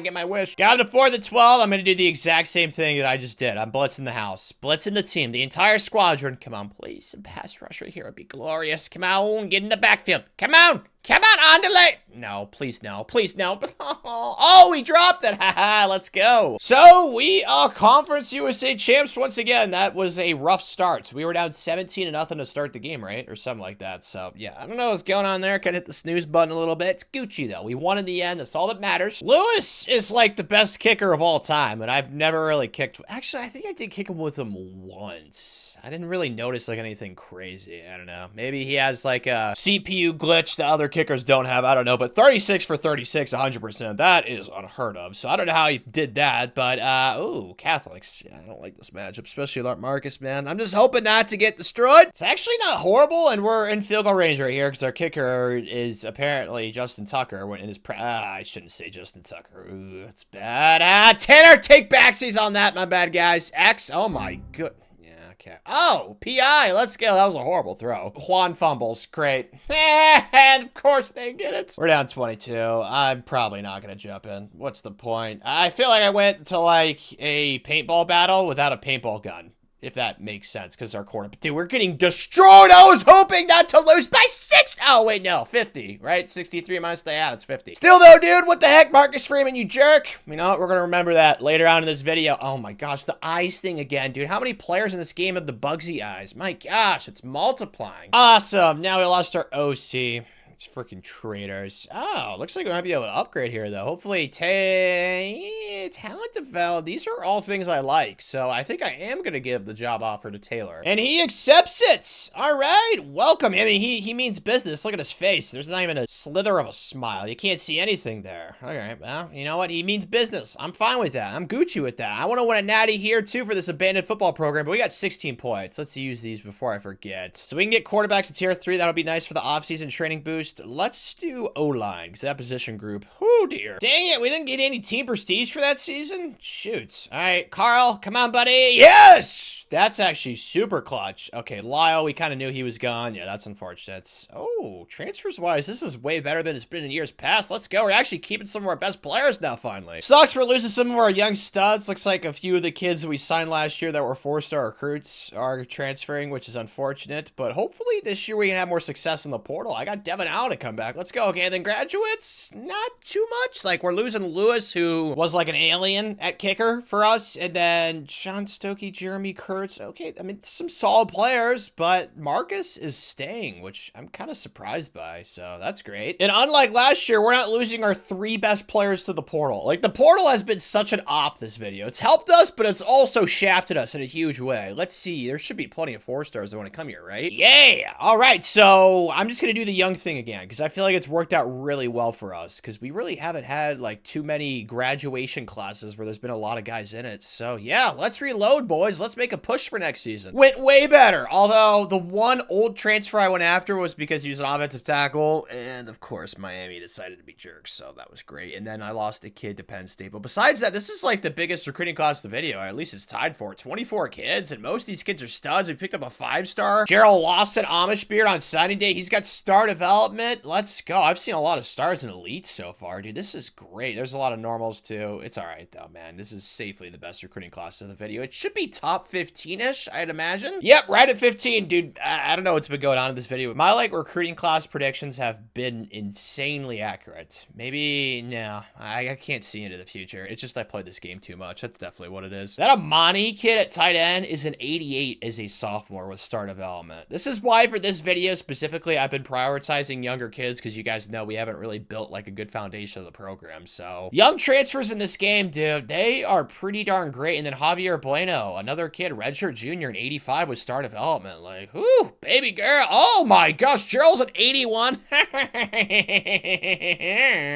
Get my wish. Got him to 4th and 12. I'm going to do the exact same thing that I just did. I'm blitzing the house. Blitzing the team. The entire squadron. Come on, please. Some pass rush right here would be glorious. Come on, get in the backfield. Come on. Come on, Andale! No, please no. Please no. Oh, he dropped it. Haha, let's go. So, we are Conference USA champs once again. That was a rough start. We were down 17-0 to start the game, right? Or something like that. So, yeah, I don't know what's going on there. Kind of hit the snooze button a little bit. It's Gucci, though. We won in the end. That's all that matters. Lewis is like the best kicker of all time, and I've never really kicked. Actually, I think I did kick him with him once. I didn't really notice like anything crazy. I don't know. Maybe he has like a CPU glitch the other kickers don't have, I don't know, but 36 for 36, 100%. That is unheard of. So I don't know how he did that, but, ooh, Catholics. Yeah, I don't like this matchup, especially with Marcus, man. I'm just hoping not to get destroyed. It's actually not horrible, and we're in field goal range right here because our kicker is apparently Justin Tucker. When in his I shouldn't say Justin Tucker. Ooh, that's bad. Tanner, take backsies on that, my bad, guys. X, oh my good. Okay. Oh, PI, let's go. That was a horrible throw. Juan fumbles, great. And of course they get it. We're down 22. I'm probably not gonna jump in. What's the point? I feel like I went to like a paintball battle without a paintball gun. If that makes sense, because our quarterback, dude, we're getting destroyed. I was hoping not to lose by 6. Oh, wait, no, 50, right? 63 minus the, yeah, it's 50. Still, though, dude, what the heck, Marcus Freeman, you jerk. You know what? We're going to remember that later on in this video. Oh, my gosh, the eyes thing again, dude. How many players in this game have the Bugsy eyes? My gosh, it's multiplying. Awesome. Now we lost our OC. Freaking traitors. Oh, looks like we might be able to upgrade here, though. Hopefully, talent develop. These are all things I like, so I think I am going to give the job offer to Taylor. And he accepts it. All right, welcome. I mean, he means business. Look at his face. There's not even a slither of a smile. You can't see anything there. All right, well, you know what? He means business. I'm fine with that. I'm Gucci with that. I want to win a natty here, too, for this abandoned football program, but we got 16 points. Let's use these before I forget. So we can get quarterbacks in tier 3. That'll be nice for the offseason training boost. Let's do O-line, because that position group, oh dear. Dang it, we didn't get any team prestige for that season? Shoots. All right, Carl, come on, buddy. Yes! That's actually super clutch. Okay, Lyle, we kind of knew he was gone. Yeah, that's unfortunate. Oh, transfers-wise, this is way better than it's been in years past. Let's go. We're actually keeping some of our best players now, finally. Sucks we're losing some of our young studs. Looks like a few of the kids that we signed last year that were 4-star recruits are transferring, which is unfortunate. But hopefully this year we can have more success in the portal. I got Devin Allen to come back. Let's go. Okay, then graduates, not too much. Like, we're losing Lewis, who was like an alien at kicker for us. And then Sean Stokey, Jeremy Kurtz. Okay, I mean, some solid players, but Marcus is staying, which I'm kind of surprised by. So that's great. And unlike last year, we're not losing our 3 best players to the portal. Like, the portal has been such an op this video. It's helped us, but it's also shafted us in a huge way. Let's see. There should be plenty of 4-stars that want to come here, right? Yeah. All right. So I'm just going to do the young thing again, because I feel like it's worked out really well for us, because we really haven't had like too many graduation classes where there's been a lot of guys in it. So yeah, let's reload, boys. Let's make a push for next season. Went way better. Although the one old transfer I went after was because he was an offensive tackle, and of course Miami decided to be jerks, so that was great. And then I lost a kid to Penn State. But besides that, this is like the biggest recruiting class of the video. At least it's tied for 24 kids, and most of these kids are studs. We picked up a 5-star. Gerald Lawson, Amish Beard on signing day. He's got star development. Let's go. I've seen a lot of stars and elites so far, dude. This is great. There's a lot of normals too. It's all right though, man. This is safely the best recruiting class of the video. It should be top 15-ish, I'd imagine. Yep, right at 15, dude. I don't know what's been going on in this video, but my like recruiting class predictions have been insanely accurate. Maybe, no, I can't see into the future. It's just I played this game too much. That's definitely what it is. That Amani kid at tight end is an 88 as a sophomore with star development. This is why for this video specifically, I've been prioritizing younger kids, because you guys know we haven't really built like a good foundation of the program. So young transfers in this game, dude, they are pretty darn great. And then Javier Bueno, another kid, redshirt junior, an 85 with star development. Like, whoo, baby girl. Oh my gosh, Gerald's an 81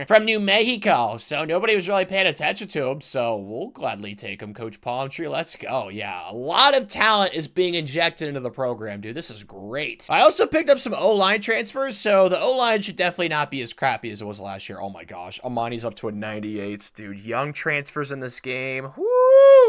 from New Mexico. So nobody was really paying attention to him. So we'll gladly take him, Coach Palmtree. Let's go. Yeah, a lot of talent is being injected into the program, dude. This is great. I also picked up some O-line transfers, so the O-line should definitely not be as crappy as it was last year. Oh my gosh, Amani's up to a 98. Dude, young transfers in this game. Woo!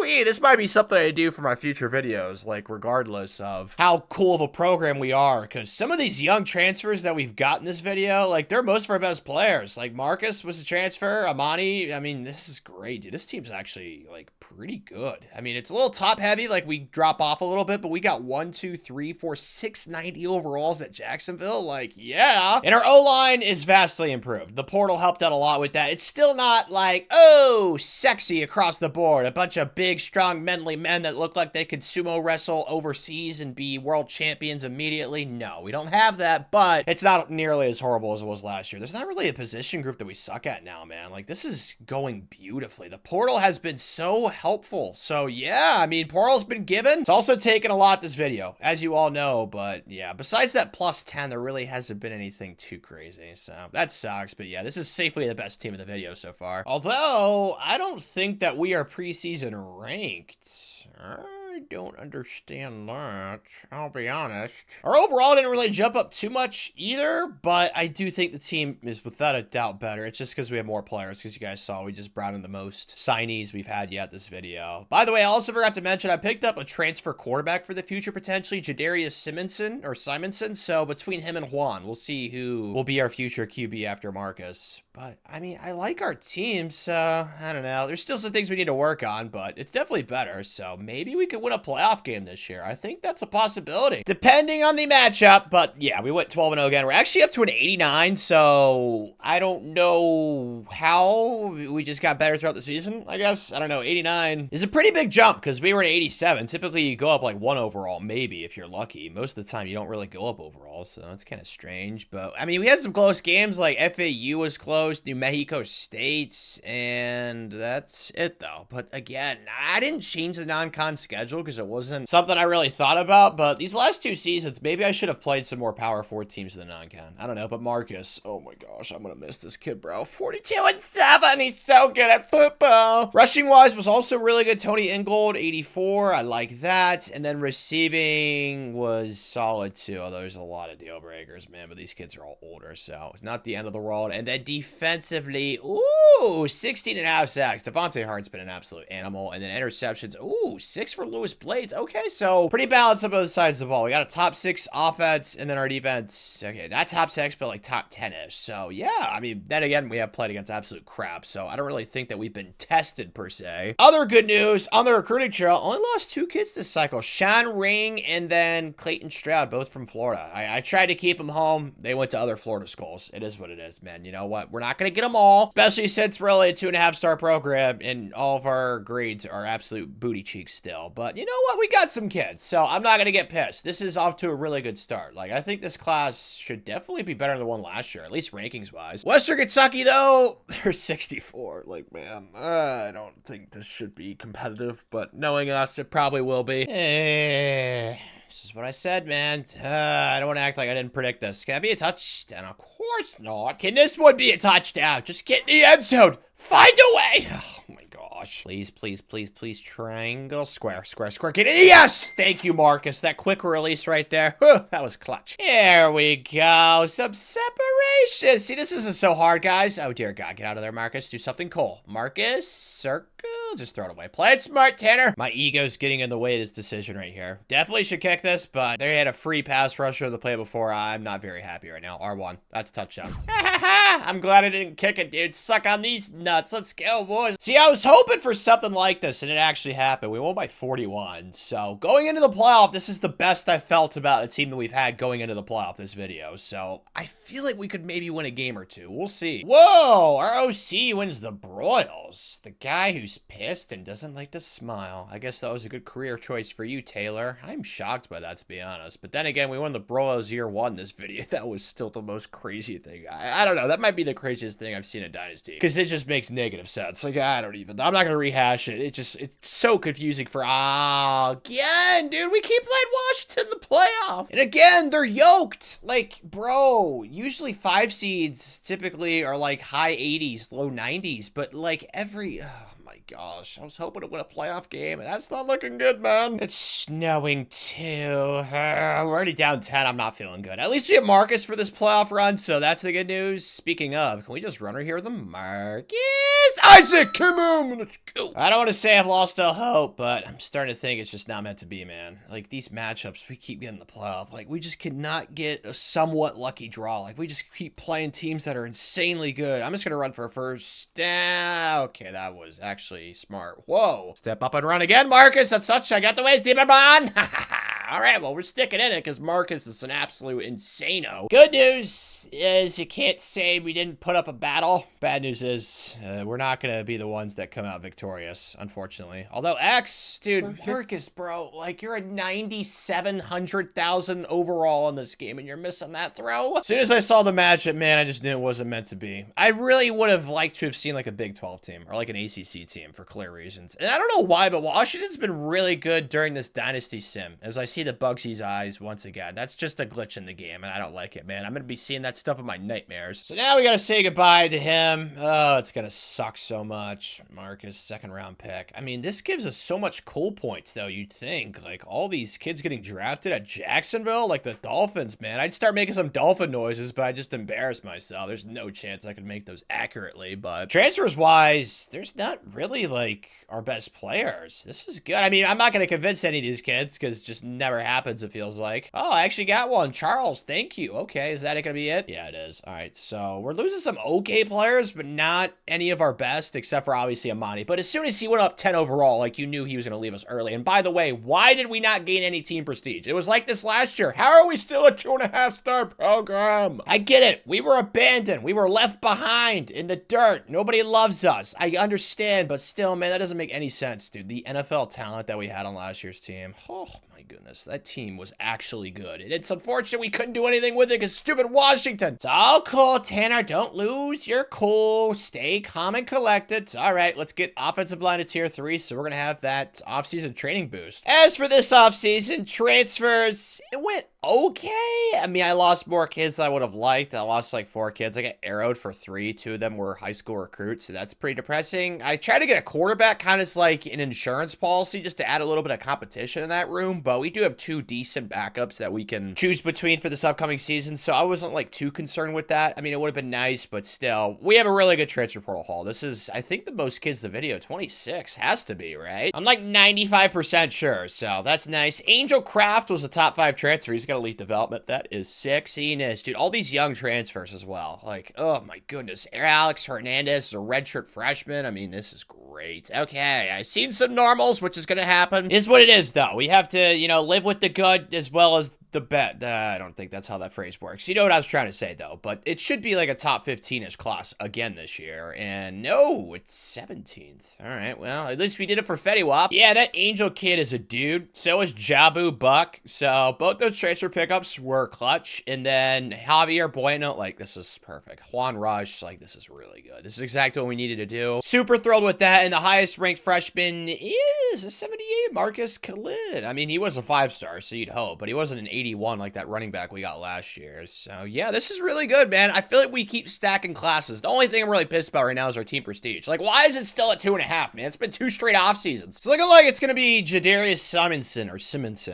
This might be something I do for my future videos, like regardless of how cool of a program we are, because some of these young transfers that we've got in this video, like they're most of our best players. Like Marcus was a transfer, Amani, I mean, this is great, dude. This team's actually like pretty good. I mean, it's a little top heavy, like we drop off a little bit, but we got 1, 2, 3, 4, 690 overalls at Jacksonville. Like, yeah. And our O-line is vastly improved. The portal helped out a lot with that. It's still not like, oh, sexy across the board. A bunch of of big, strong, manly men that look like they could sumo wrestle overseas and be world champions immediately. No, we don't have that, but it's not nearly as horrible as it was last year. There's not really a position group that we suck at now, man. Like, this is going beautifully. The portal has been so helpful. So, yeah, I mean, portal's been given. It's also taken a lot this video, as you all know, but yeah, besides that plus 10, there really hasn't been anything too crazy, so that sucks. But yeah, this is safely the best team in the video so far. Although, I don't think that we are preseason ranked. I don't understand that, I'll be honest. Our overall didn't really jump up too much either, but I do think the team is without a doubt better. It's just because we have more players, because you guys saw we just brought in the most signees we've had yet this video. By the way, I also forgot to mention, I picked up a transfer quarterback for the future, potentially, Jadarius Simonson, so between him and Juan, we'll see who will be our future QB after Marcus. But, I mean, I like our team, so, I don't know. There's still some things we need to work on, but it's definitely better, so maybe we could win a playoff game this year. I think that's a possibility, depending on the matchup, but yeah, we went 12-0 again. We're actually up to an 89, so I don't know how we just got better throughout the season, I guess. I don't know, 89 is a pretty big jump, because we were at 87. Typically, you go up like 1 overall, maybe, if you're lucky. Most of the time, you don't really go up overall, so that's kind of strange, but, I mean, we had some close games, like FAU was close, New Mexico State, and that's it though. But again, I didn't change the non-con schedule because it wasn't something I really thought about, but these last 2 seasons, maybe I should have played some more Power 4 teams in the non-con. I don't know, but Marcus, oh my gosh, I'm gonna miss this kid, bro. 42-7, he's so good at football. Rushing wise was also really good. Tony Ingold, 84, I like that. And then receiving was solid too, although there's a lot of deal breakers, man, but these kids are all older, so not the end of the world. And then defensively, ooh, 16.5 sacks. Devontae Hart's been an absolute animal. And then interceptions, ooh, 6 for Lewis Blades. Okay, so pretty balanced on both sides of the ball. We got a top 6 offense, and then our defense, okay, that top 6, but like top 10-ish. So yeah, I mean, then again, we have played against absolute crap, so I don't really think that we've been tested per se. Other good news on the recruiting trail, only lost 2 kids this cycle. Sean Ring and then Clayton Stroud, both from Florida. I tried to keep them home. They went to other Florida schools. It is what it is, man. You know what? We're not going to get them all, especially since we're only a 2.5-star program and all of our grades are absolute booty cheeks still. But you know what? We got some kids, so I'm not going to get pissed. This is off to a really good start. Like, I think this class should definitely be better than the one last year, at least rankings-wise. Western Kentucky, though, they're 64. Like, man, I don't think this should be competitive, but knowing us, it probably will be. This is what I said, man. I don't want to act like I didn't predict this. Can it be a touchdown? Of course not. Can this one be a touchdown? Just get in the end zone. Find a way. Oh, my gosh. Please, please, please, please. Triangle. Square, square, square. Get it. Yes! Thank you, Marcus. That quick release right there. That was clutch. There we go. Some separation. See, this isn't so hard, guys. Oh, dear God. Get out of there, Marcus. Do something cool. Marcus, circle. Just throw it away. Play it smart, Tanner. My ego's getting in the way of this decision right here. Definitely should kick this, but they had a free pass rusher of the play before. I'm not very happy right now. R1. That's a touchdown. I'm glad I didn't kick it, dude. Suck on these nuts. Let's go, boys. See, I was hoping for something like this, and it actually happened. We won by 41. So, going into the playoff, this is the best I felt about a team that we've had going into the playoff this video. So, I feel like we could maybe win a game or two. We'll see. Whoa! Our OC wins the Broyles. The guy who's pissed and doesn't like to smile. I guess that was a good career choice for you, Taylor. I'm shocked by that, to be honest. But then again, we won the Broyles year 1 this video. That was still the most crazy thing. I don't know. That might be the craziest thing I've seen in Dynasty. Because it just makes negative sense. Like, I'm not going to rehash it. It's so confusing for, again, dude, we keep playing Washington in the playoff. And again, they're yoked. Like, bro, usually 5 seeds typically are like high 80s, low 90s. But like every, oh my gosh, I was hoping to win a playoff game, and that's not looking good, man. It's snowing too. We're already down 10. I'm not feeling good. At least we have Marcus for this playoff run, so that's the good news. Speaking of, can we just run her here with the Marcus? Isaac, come on, let's go. I don't want to say I've lost all hope, but I'm starting to think it's just not meant to be, man. Like, these matchups, we keep getting the playoff. Like, we just cannot get a somewhat lucky draw. Like, we just keep playing teams that are insanely good. I'm just going to run for a first down. Okay, that was actually smart. Whoa. Step up and run again, Marcus. That's such. I got the ways deep and on. Ha ha ha. All right, well, we're sticking in it because Marcus is an absolute insano. Good news is you can't say we didn't put up a battle. Bad news is we're not going to be the ones that come out victorious, unfortunately. Although X, dude, Marcus, bro, like you're a 97,000 overall in this game and you're missing that throw. As soon as I saw the matchup, man, I just knew it wasn't meant to be. I really would have liked to have seen like a Big 12 team or like an ACC team for clear reasons. And I don't know why, but Washington's been really good during this Dynasty sim. As I see the Bugsy's eyes once again, that's just a glitch in the game and I don't like it, man. I'm going to be seeing that stuff in my nightmares. So now we got to say goodbye to him. Oh, it's going to suck so much. Marcus, second round pick. I mean, this gives us so much cool points though, you'd think. Like all these kids getting drafted at Jacksonville, like the Dolphins, man. I'd start making some dolphin noises, but I just embarrassed myself. There's no chance I could make those accurately, but transfers wise, there's not really like our best players. This is good. I mean, I'm not going to convince any of these kids because it just never happens, it feels like. Oh, I actually got one. Charles, thank you. Okay, is that going to be it? Yeah, it is. All right, so we're losing some okay players, but not any of our best, except for obviously Amani. But as soon as he went up 10 overall, like you knew he was going to leave us early. And by the way, why did we not gain any team prestige? It was like this last year. How are we still a 2.5-star program? I get it. We were abandoned. We were left behind in the dirt. Nobody loves us. I understand, but still, man, that doesn't make any sense, dude. The NFL talent that we had on last year's team. Oh, my goodness. That team was actually good. And it's unfortunate we couldn't do anything with it because stupid Washington. It's all cool, Tanner. Don't lose. You're cool. Stay calm and collected. It's all right. Let's get offensive line to tier 3, so we're going to have that offseason training boost. As for this offseason, transfers, it went okay. I mean, I lost more kids than I would have liked. I lost like 4 kids. I got arrowed for 3. 2 of them were high school recruits, so that's pretty depressing. I tried to get a quarterback kind of like an insurance policy just to add a little bit of competition in that room, but we do have 2 decent backups that we can choose between for this upcoming season, so I wasn't like too concerned with that. I mean, it would have been nice, but still, we have a really good transfer portal haul. This is, I think, the most kids in the video. 26 has to be, right? I'm like 95% sure, so that's nice. Angel Craft was a top 5 transfer. He's got elite development. That is sexiness, dude. All these young transfers as well. Like, oh my goodness. Alex Hernandez is a redshirt freshman. I mean, this is great. Okay, I've seen some normals, which is gonna happen. Is what it is, though. We have to, you know, live with the good as well as the bet. I don't think that's how that phrase works. You know what I was trying to say, though, but it should be like a top 15-ish class again this year, and no, it's 17th. All right, well, at least we did it for Fetty Wap. Yeah, that Angel kid is a dude. So is Jabu Buck. So both those transfer pickups were clutch, and then Javier Bueno, like, this is perfect. Juan Rush, like, this is really good. This is exactly what we needed to do. Super thrilled with that, and the highest ranked freshman is a 78, Marcus Khalid. I mean, he was a 5-star, so you'd hope, but he wasn't an 81 like that running back we got last year. So yeah, this is really good, man. I feel like we keep stacking classes. The only thing I'm really pissed about right now is our team prestige. Like, why is it still at 2.5, man? It's been 2 straight off seasons. It's looking like it's gonna be Jadarius Simonson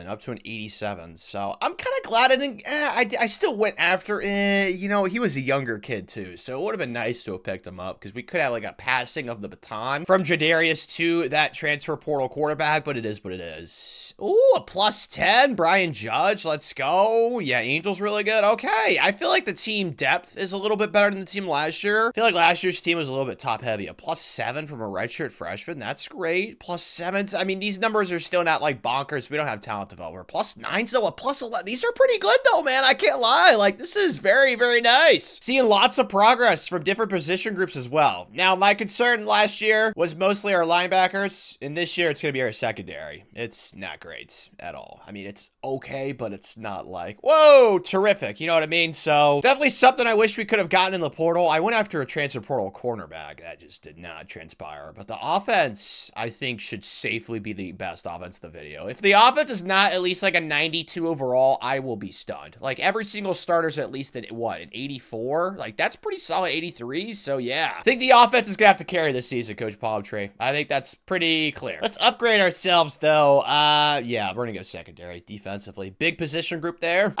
up to an 87. So I'm kind of glad I didn't. I still went after. You know, he was a younger kid too, so it would have been nice to have picked him up because we could have like a passing of the baton from Jadarius to that transfer portal quarterback. But it is what it is. Ooh, a +10, Brian Judge. Let's go. Yeah, Angel's really good. Okay, I feel like the team depth is a little bit better than the team last year. I feel like last year's team was a little bit top heavy. A +7 from a redshirt freshman. That's great. +7s. I mean, these numbers are still not like bonkers. We don't have talent developer. +9s though. A +11. These are pretty good though, man. I can't lie. Like, this is very, very nice. Seeing lots of progress from different position groups as well. Now, my concern last year was mostly our linebackers, and this year it's going to be our secondary. It's not great at all. I mean, it's okay, but it's not like, whoa, terrific. You know what I mean? So definitely something I wish we could have gotten in the portal. I went after a transfer portal cornerback. That just did not transpire. But the offense, I think, should safely be the best offense in the video. If the offense is not at least like a 92 overall, I will be stunned. Like, every single starter's at least an 84? Like, that's pretty solid 83. So yeah, I think the offense is gonna have to carry this season, Coach Palmtree. I think that's pretty clear. Let's upgrade ourselves though. Yeah, we're gonna go secondary defensively. Big position position group there.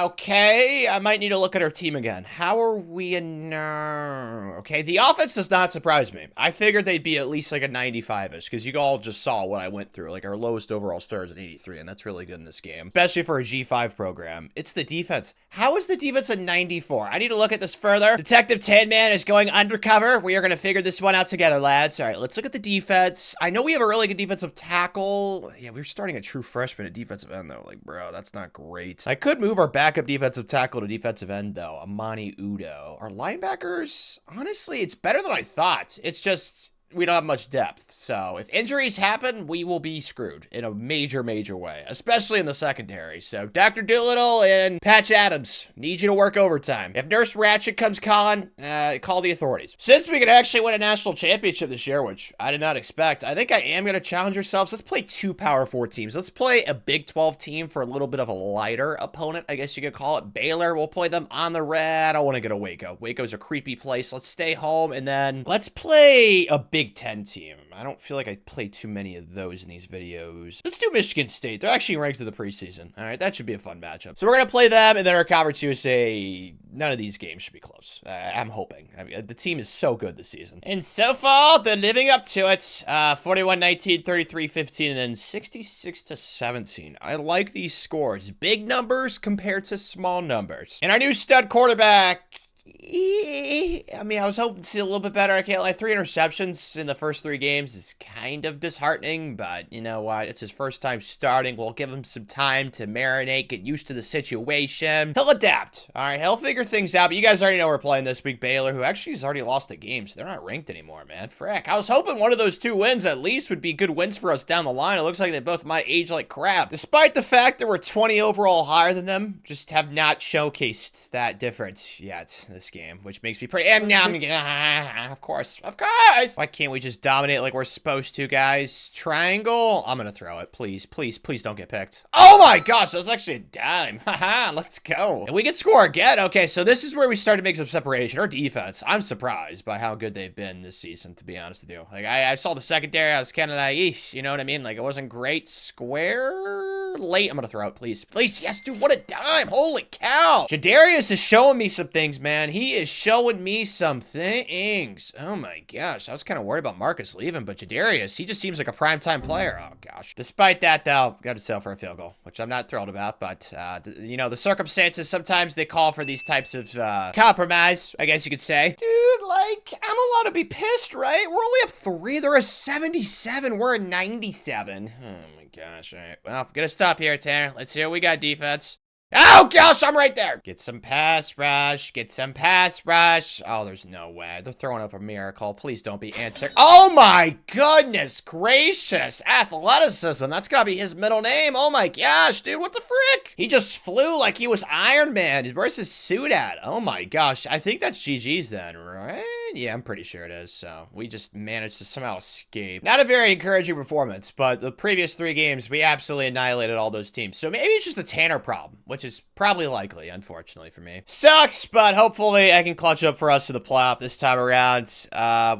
Okay. I might need to look at our team again. How are we in... Okay, the offense does not surprise me. I figured they'd be at least like a 95-ish, because you all just saw what I went through. Like, our lowest overall star is an 83, and that's really good in this game, especially for a G5 program. It's the defense. How is the defense a 94? I need to look at this further. Detective Tin Man is going undercover. We are going to figure this one out together, lads. All right, let's look at the defense. I know we have a really good defensive tackle. Yeah, we're starting a true freshman at defensive end, though. Like, bro, that's not great. I could move our backup defensive tackle to defensive end, though. Amani Udo. Our linebackers, honestly, it's better than I thought. It's just... we don't have much depth, so if injuries happen, we will be screwed in a major, major way, especially in the secondary. So Dr. Doolittle and Patch Adams, need you to work overtime. If Nurse Ratchet comes calling, call the authorities. Since we could actually win a national championship this year, which I did not expect, I think I am going to challenge ourselves. Let's play 2 Power 4 teams. Let's play a Big 12 team for a little bit of a lighter opponent, I guess you could call it. Baylor, we'll play them on the red. I don't want to go to Waco. Waco's a creepy place. Let's stay home, and then let's play a Big 10 team. I don't feel like I play too many of those in these videos. Let's do Michigan State. They're actually ranked in the preseason. All right, that should be a fun matchup. So we're going to play them, and then our Conference USA, none of these games should be close. I'm hoping. I mean, the team is so good this season. And so far, they're living up to it. 41-19, 33-15, and then 66-17. I like these scores. Big numbers compared to small numbers. And our new stud quarterback... I mean, I was hoping to see a little bit better. I can't lie. 3 interceptions in the first 3 games is kind of disheartening, but you know what? It's his first time starting. We'll give him some time to marinate, get used to the situation. He'll adapt. All right, he'll figure things out, but you guys already know we're playing this week. Baylor, who actually has already lost a game, so they're not ranked anymore, man. Frick. I was hoping one of those 2 wins at least would be good wins for us down the line. It looks like they both might age like crap. Despite the fact that we're 20 overall higher than them, just have not showcased that difference yet this game, which makes me pretty... of course. Why can't we just dominate like we're supposed to, guys? Triangle? I'm gonna throw it. Please, please, please don't get picked. Oh my gosh, that was actually a dime. Haha, let's go. And we can score again. Okay, so this is where we start to make some separation. Our defense, I'm surprised by how good they've been this season, to be honest with you. Like, I saw the secondary, I was kind of like, eesh, you know what I mean? Like, it wasn't great. Square... late. I'm gonna throw it, please. Please, yes, dude, what a dime. Holy cow. Jadarius is showing me some things, man. He is showing me some things. Oh my gosh, I was kind of worried about Marcus leaving, but Jadarius, he just seems like a primetime player. Oh gosh. Despite that, though, got to settle for a field goal, which I'm not thrilled about, but, you know, the circumstances, sometimes they call for these types of, compromise, I guess you could say. Dude, like, I'm allowed to be pissed, right? We're only up 3. They're a 77. We're a 97. Oh my gosh, all right. Well, gonna stop here, Tanner. Let's see what we got, defense. Oh, gosh, I'm right there. Get some pass rush. Get some pass rush. Oh, there's no way. They're throwing up a miracle. Please don't be answered. Oh, my goodness gracious. Athleticism. That's got to be his middle name. Oh, my gosh, dude. What the frick? He just flew like he was Iron Man. Where's his suit at? Oh, my gosh. I think that's GG's then, right? Yeah, I'm pretty sure it is. So we just managed to somehow escape. Not a very encouraging performance, but the previous 3 games, we absolutely annihilated all those teams. So maybe it's just a Tanner problem, which is probably likely, unfortunately for me. Sucks, but hopefully I can clutch up for us to the playoff this time around.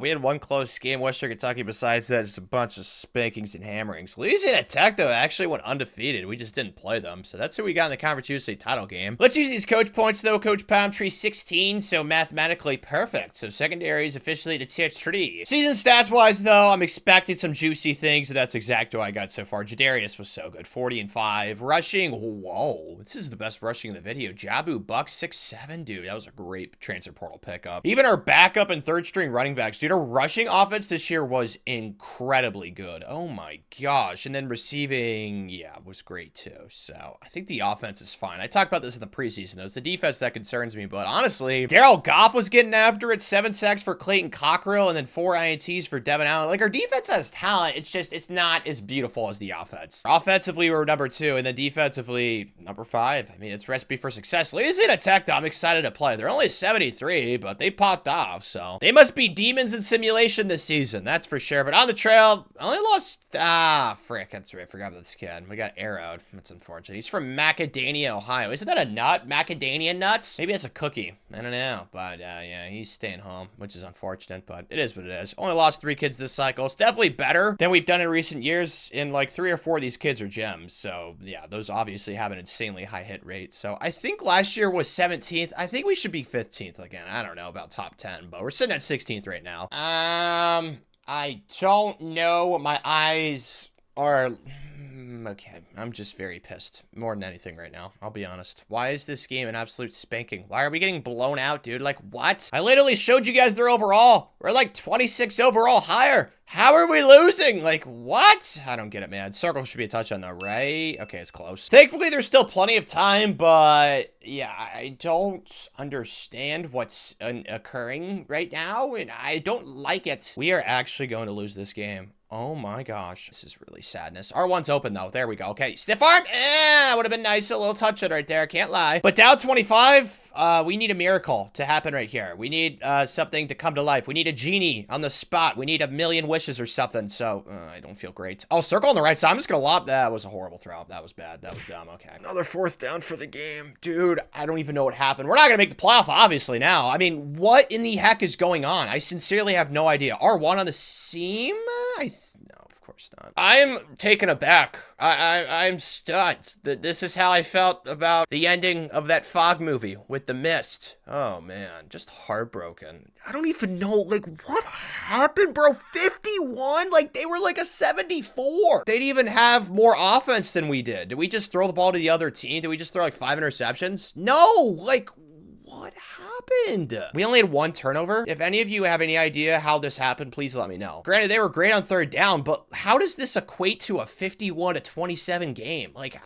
We had 1 close game, Western Kentucky. Besides that, just a bunch of spankings and hammerings. Louisiana Tech, though, actually went undefeated. We just didn't play them. So that's who we got in the Conference USA title game. Let's use these coach points, though. Coach Palm Tree 16, so mathematically perfect. So secondary is officially to tier 3. Season stats-wise, though, I'm expecting some juicy things, and that's exactly what I got so far. Jadarius was so good. 40 and 5. Rushing, whoa. This is the best rushing in the video. Jabu Buck 6'7", dude. That was a great transfer portal pickup. Even our backup and 3rd-string running backs, dude, our rushing offense this year was incredibly good. Oh my gosh. And then receiving, yeah, was great too. So I think the offense is fine. I talked about this in the preseason, though. It's the defense that concerns me, but honestly, Darryl Goff was getting after it. 7 sacks for Clayton Cockrell, and then 4 INTs for Devin Allen. Like, our defense has talent. It's just, it's not as beautiful as the offense. Offensively, we're number 2, and then defensively, number 5. I mean, it's recipe for success. Louisiana Tech, though, I'm excited to play. They're only 73, but they popped off, so they must be demons in simulation this season, that's for sure. But on the trail, I only lost, frick, that's right, I forgot about this kid. We got arrowed. That's unfortunate. He's from Macadamia, Ohio. Isn't that a nut? Macadamia nuts? Maybe it's a cookie. I don't know, but, yeah, he's staying home. which is unfortunate, but it is what it is. Only lost 3 kids this cycle. It's definitely better than we've done in recent years. In like 3 or 4 of these kids are gems. So yeah, those obviously have an insanely high hit rate. So I think last year was 17th. I think we should be 15th again. I don't know about top 10, but we're sitting at 16th right now. I don't know. My eyes are... Okay, I'm just very pissed. More than anything right now, I'll be honest. Why is this game an absolute spanking? Why are we getting blown out, dude? Like, what? I literally showed you guys their overall. We're like 26 overall higher. How are we losing? Like, what? I don't get it, man. Circle should be a touchdown, though, right? Okay, it's close. Thankfully, there's still plenty of time, but yeah, I don't understand what's occurring right now, and I don't like it. We are actually going to lose this game. Oh my gosh, this is really sadness. R1's open though. There we go. Okay, stiff arm. Would have been nice. A little touch it right there. Can't lie. But down 25, we need a miracle to happen right here. We need something to come to life. We need a genie on the spot. We need a million wishes or something. So I don't feel great. Oh, circle on the right side. I'm just gonna lob. That was a horrible throw. That was bad. That was dumb. Okay, another 4th down for the game, dude. I don't even know what happened. We're not gonna make the playoff, obviously. Now, I mean, what in the heck is going on? I sincerely have no idea. R1 on the seam. No, of course not. I'm taken aback. I'm stunned. This is how I felt about the ending of that Fog movie with the mist. Oh, man. Just heartbroken. I don't even know, like, what happened, bro? 51? Like, they were like a 74. They'd even have more offense than we did. Did we just throw the ball to the other team? Did we just throw like 5 interceptions? No! Like, what happened? We only had 1 turnover. If any of you have any idea how this happened, please let me know. Granted, they were great on 3rd down, but how does this equate to a 51-27 game? Like,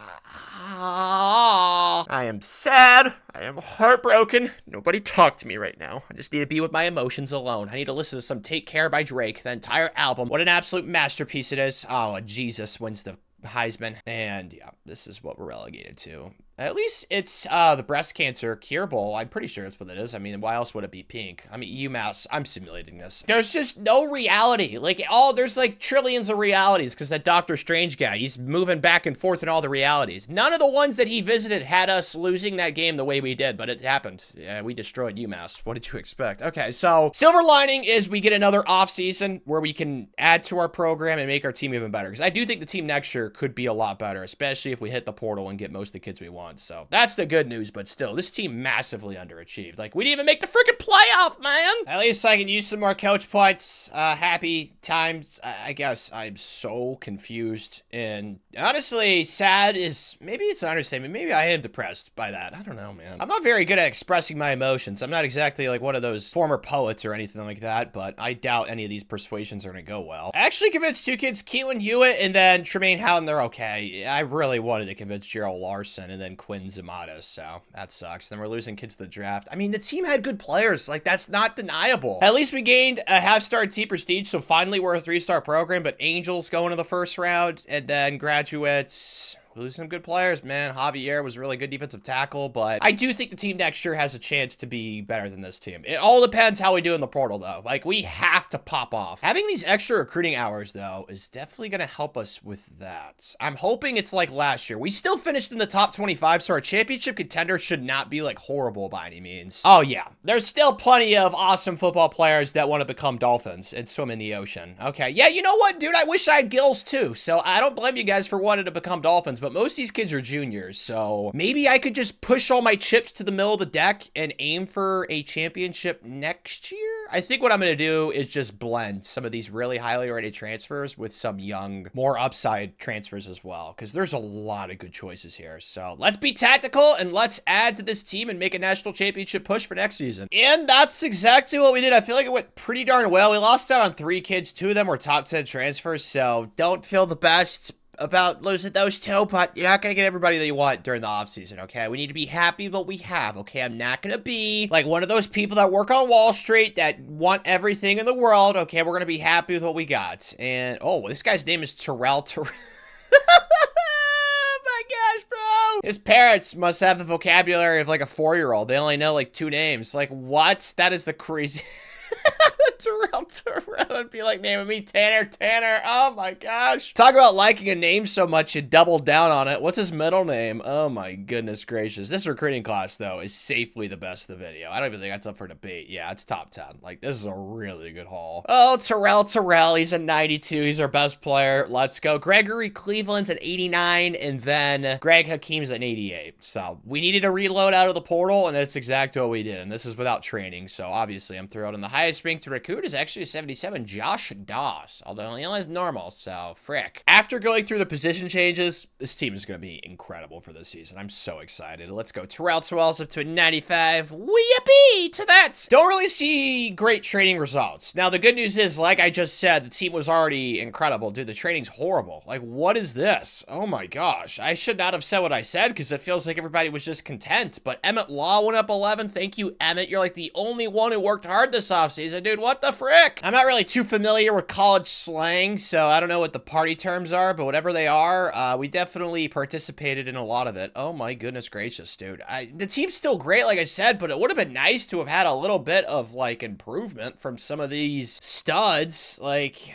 I am sad. I am heartbroken. Nobody talk to me right now. I just need to be with my emotions alone. I need to listen to some Take Care by Drake, the entire album. What an absolute masterpiece it is. Oh, Jesus wins the Heisman. And yeah, this is what we're relegated to. At least it's the breast cancer cure bowl. I'm pretty sure that's what it is. I mean, why else would it be pink? I mean, UMass, I'm simulating this. There's just no reality. Like, there's like trillions of realities because that Doctor Strange guy, he's moving back and forth in all the realities. None of the ones that he visited had us losing that game the way we did, but it happened. Yeah, we destroyed UMass. What did you expect? Okay, so silver lining is we get another off season where we can add to our program and make our team even better. Because I do think the team next year could be a lot better, especially if we hit the portal and get most of the kids we want. So that's the good news, but still, this team massively underachieved. Like, we didn't even make the freaking playoff, man. At least I can use some more coach points. Happy times. I guess I'm so confused and honestly sad is, maybe it's an understatement. Maybe I am depressed by that. I don't know, man. I'm not very good at expressing my emotions. I'm not exactly like one of those former poets or anything like that, but I doubt any of these persuasions are gonna go well. I actually convinced 2 kids, Keelan Hewitt and then Tremaine Houghton. They're okay. I really wanted to convince Gerald Larson and then Quinn Zamatas, so that sucks. Then we're losing kids to the draft. I mean, the team had good players. Like, that's not deniable. At least we gained a half-star T prestige, so finally we're a 3-star program, but Angels going to the 1st round, and then graduates... We lose some good players, man. Javier was a really good defensive tackle, but I do think the team next year has a chance to be better than this team. It all depends how we do in the portal, though. Like, we have to pop off. Having these extra recruiting hours, though, is definitely going to help us with that. I'm hoping it's like last year. We still finished in the top 25, so our championship contender should not be, like, horrible by any means. Oh, yeah. There's still plenty of awesome football players that want to become dolphins and swim in the ocean. Okay. Yeah, you know what, dude? I wish I had gills, too, so I don't blame you guys for wanting to become dolphins, but most of these kids are juniors, so maybe I could just push all my chips to the middle of the deck and aim for a championship next year. I think what I'm going to do is just blend some of these really highly rated transfers with some young, more upside transfers as well, because there's a lot of good choices here. So let's be tactical and let's add to this team and make a national championship push for next season. And that's exactly what we did. I feel like it went pretty darn well. We lost out on 3 kids. 2 of them were top 10 transfers, so don't feel the best about losing those 2, but you're not gonna get everybody that you want during the offseason, okay? We need to be happy with what we have, okay? I'm not gonna be like one of those people that work on Wall Street that want everything in the world, okay? We're gonna be happy with what we got. And, oh, this guy's name is Terrell. Oh my gosh, bro! His parents must have the vocabulary of like a 4-year-old. They only know like 2 names. Like, what? That is the crazy... Terrell. It'd be like naming me Tanner. Oh my gosh. Talk about liking a name so much you doubled down on it. What's his middle name? Oh my goodness gracious. This recruiting class, though, is safely the best of the video. I don't even think that's up for debate. Yeah, it's top 10. Like, this is a really good haul. Oh, Terrell. He's a 92. He's our best player. Let's go. Gregory Cleveland's at 89, and then Greg Hakeem's at 88. So we needed a reload out of the portal, and that's exactly what we did. And this is without training, so obviously I'm thrilled. And the highest ranked to recruit is actually a 77, Josh Doss, although he only has normal, so frick. After going through the position changes, this team is going to be incredible for this season. I'm so excited. Let's go. Terrell's up to a 95. Yippee to that. Don't really see great training results. Now, the good news is, like I just said, the team was already incredible. Dude, the training's horrible. Like, what is this? Oh my gosh. I should not have said what I said because it feels like everybody was just content. But Emmett Law went up 11. Thank you, Emmett. You're like the only one who worked hard this offseason, dude. What the frick? I'm not really too familiar with college slang, so I don't know what the party terms are, but whatever they are, we definitely participated in a lot of it. Oh my goodness gracious, dude. The team's still great, like I said, but it would have been nice to have had a little bit of, like, improvement from some of these studs. Like,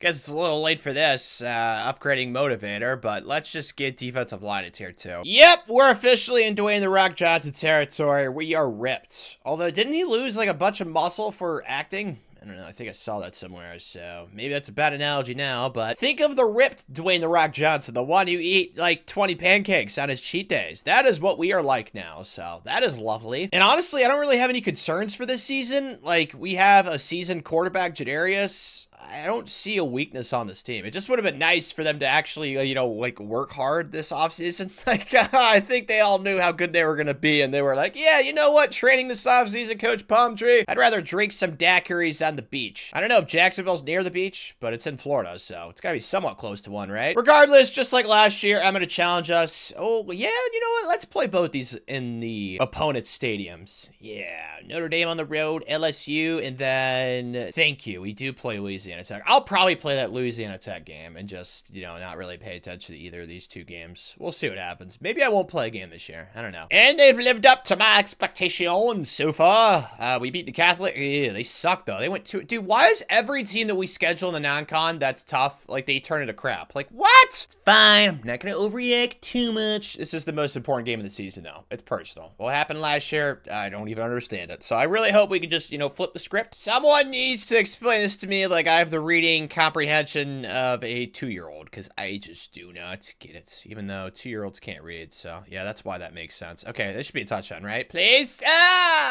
guess it's a little late for this, upgrading motivator, but let's just get defensive line at tier 2. Yep, we're officially in Dwayne The Rock Johnson territory. We are ripped. Although, didn't he lose, like, a bunch of muscle for acting? I don't know, I think I saw that somewhere, so maybe that's a bad analogy now, but think of the ripped Dwayne The Rock Johnson, the one who eat like 20 pancakes on his cheat days. That is what we are like now, so that is lovely. And honestly, I don't really have any concerns for this season. Like, we have a seasoned quarterback, Jadarius. I don't see a weakness on this team. It just would have been nice for them to actually, you know, like, work hard this offseason. Like, I think they all knew how good they were going to be, and they were like, yeah, you know what? Training this offseason, Coach Palmtree. I'd rather drink some daiquiris on the beach. I don't know if Jacksonville's near the beach, but it's in Florida, so it's got to be somewhat close to one, right? Regardless, just like last year, I'm going to challenge us. Oh, yeah, you know what? Let's play both these in the opponent's stadiums. Yeah, Notre Dame on the road, LSU, and then, thank you, we do play Louisiana Tech. I'll probably play that Louisiana Tech game and just, you know, not really pay attention to either of these two games. We'll see what happens. Maybe I won't play a game this year. I don't know. And they've lived up to my expectations so far. We beat the Catholic. Yeah, they suck, though. They went to... Dude, why is every team that we schedule in the non-con that's tough, like, they turn into crap? Like, what? It's fine. I'm not going to overreact too much. This is the most important game of the season, though. It's personal. What happened last year, I don't even understand it. So I really hope we can just, you know, flip the script. Someone needs to explain this to me like I have the reading comprehension of a 2-year-old, because I just do not get it, even though 2-year-olds can't read. So yeah, that's why that makes sense. Okay, this should be a touchdown, right? Please.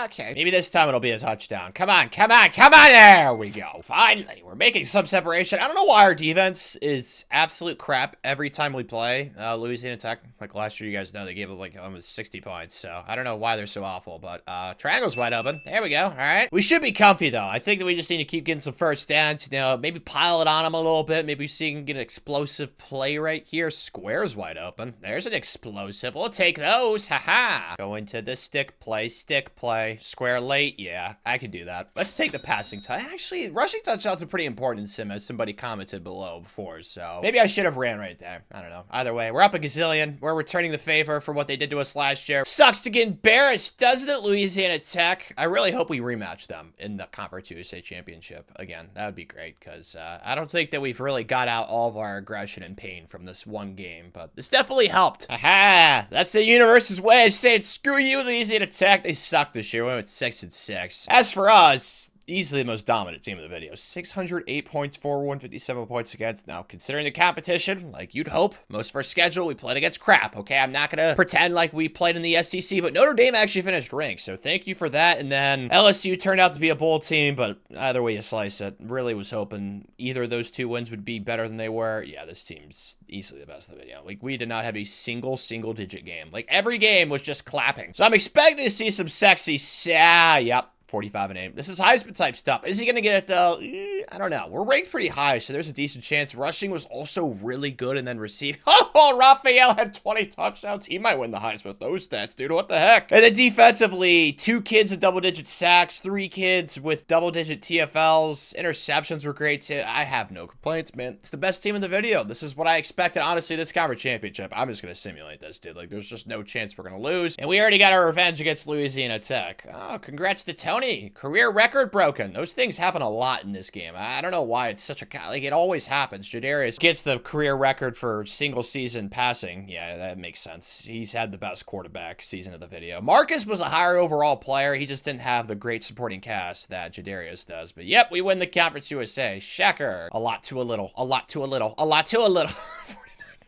Okay, maybe this time it'll be a touchdown. Come on. There we go. Finally, we're making some separation. I don't know why our defense is absolute crap every time we play Louisiana Tech. Like last year, you guys know they gave up like almost 60 points. So I don't know why they're so awful, but triangle's wide open. There we go. All right, we should be comfy though. I think that we just need to keep getting some first downs. You know, maybe pile it on them a little bit. Maybe see if we can get an explosive play right here. Square's wide open. There's an explosive. We'll take those. Haha. Go into the stick play. Square late. Yeah, I can do that. Let's take the passing touch. Actually, rushing touchdowns are pretty important in Sim, as somebody commented below before, so maybe I should have ran right there. I don't know. Either way, we're up a gazillion. We're returning the favor for what they did to us last year. Sucks to get embarrassed, doesn't it, Louisiana Tech? I really hope we rematch them in the Conference USA Championship again. That would be great, because I don't think that we've really got out all of our aggression and pain from this one game, but this definitely helped. Aha! That's the universe's way of saying screw you, Louisiana Tech. They suck this year. We went 6-6. As for us, easily the most dominant team of the video. 608 points for, 157 points against. Now, considering the competition, like you'd hope, most of our schedule, we played against crap, okay? I'm not going to pretend like we played in the SEC, but Notre Dame actually finished ranked, so thank you for that. And then LSU turned out to be a bowl team, but either way you slice it, really was hoping either of those two wins would be better than they were. Yeah, this team's easily the best of the video. Like, we did not have a single-digit game. Like, every game was just clapping. So I'm expecting to see some sexy, yep. 45-8. This is Heisman type stuff. Is he going to get it though? I don't know. We're ranked pretty high, so there's a decent chance. Rushing was also really good, and then receiving. Oh, Raphael had 20 touchdowns. He might win the Heisman with those stats, dude. What the heck? And then defensively, 2 kids with double-digit sacks, 3 kids with double-digit TFLs. Interceptions were great too. I have no complaints, man. It's the best team in the video. This is what I expected. Honestly, this conference championship, I'm just going to simulate this, dude. Like, there's just no chance we're going to lose. And we already got our revenge against Louisiana Tech. Oh, congrats to Tony. Tony, career record broken. Those things happen a lot in this game. I don't know why it's such a, like, it always happens. Jadarius gets the career record for single season passing. Yeah, that makes sense. He's had the best quarterback season of the video. Marcus was a higher overall player. He just didn't have the great supporting cast that Jadarius does. But yep, we win the Conference USA. Shocker. A lot to a little. A lot to a little. A lot to a little.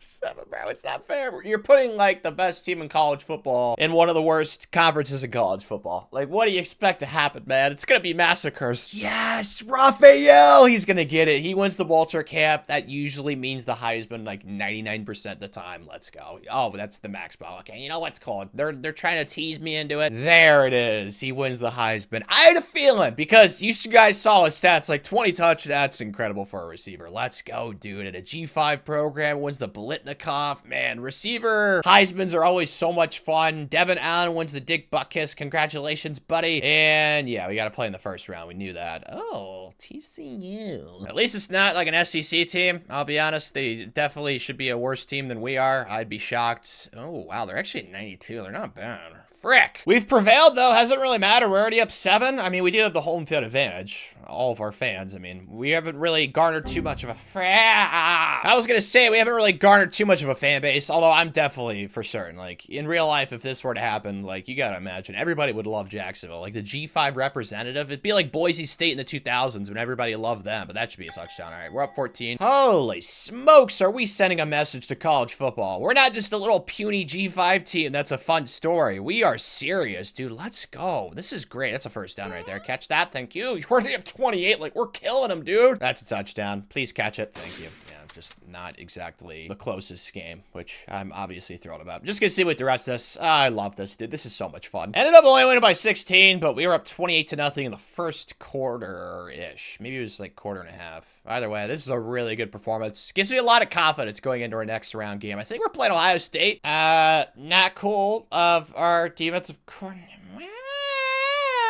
7, bro. It's not fair. You're putting, like, the best team in college football in one of the worst conferences in college football. Like, what do you expect to happen, man? It's gonna be massacres. Yes, Raphael! He's gonna get it. He wins the Walter Cup. That usually means the Heisman, like, 99% of the time. Let's go. Oh, that's the max ball. Okay, you know what's called? They're trying to tease me into it. There it is. He wins the Heisman. I had a feeling, because you guys saw his stats, like 20 touchdowns. That's incredible for a receiver. Let's go, dude. At a G5 program, wins the Blitnikoff. Man, receiver Heismans are always so much fun. Devin Allen wins the Dick Butkus. Congratulations, buddy. And yeah, we got to play in the first round. We knew that. Oh, TCU. At least it's not like an SEC team. I'll be honest. They definitely should be a worse team than we are. I'd be shocked. Oh, wow. They're actually at 92. They're not bad. Frick. We've prevailed, though. Hasn't really mattered. We're already up 7. I mean, we do have the home field advantage. All of our fans. I mean, we haven't really garnered too much of a I was gonna say, we haven't really garnered too much of a fan base, although I'm definitely for certain. Like, in real life, if this were to happen, like, you gotta imagine, everybody would love Jacksonville. Like, the G5 representative. It'd be like Boise State in the 2000s when everybody loved them, but that should be a touchdown. All right, we're up 14. Holy smokes, are we sending a message to college football? We're not just a little puny G5 team that's a fun story. We are serious, dude. Let's go. This is great. That's a first down right there. Catch that. Thank you. You're already up 28. Like, we're killing them, dude. That's a touchdown. Please catch it. Thank you. Yeah, just not exactly the closest game, which I'm obviously thrilled about. I'm just gonna see what the rest of this. I love this, dude. This is so much fun. Ended up only winning by 16, but we were up 28-0 in the first quarter-ish. Maybe it was like quarter and a half. Either way, this is a really good performance. Gives me a lot of confidence going into our next round game. I think we're playing Ohio State. Not cool of our defensive coordinator.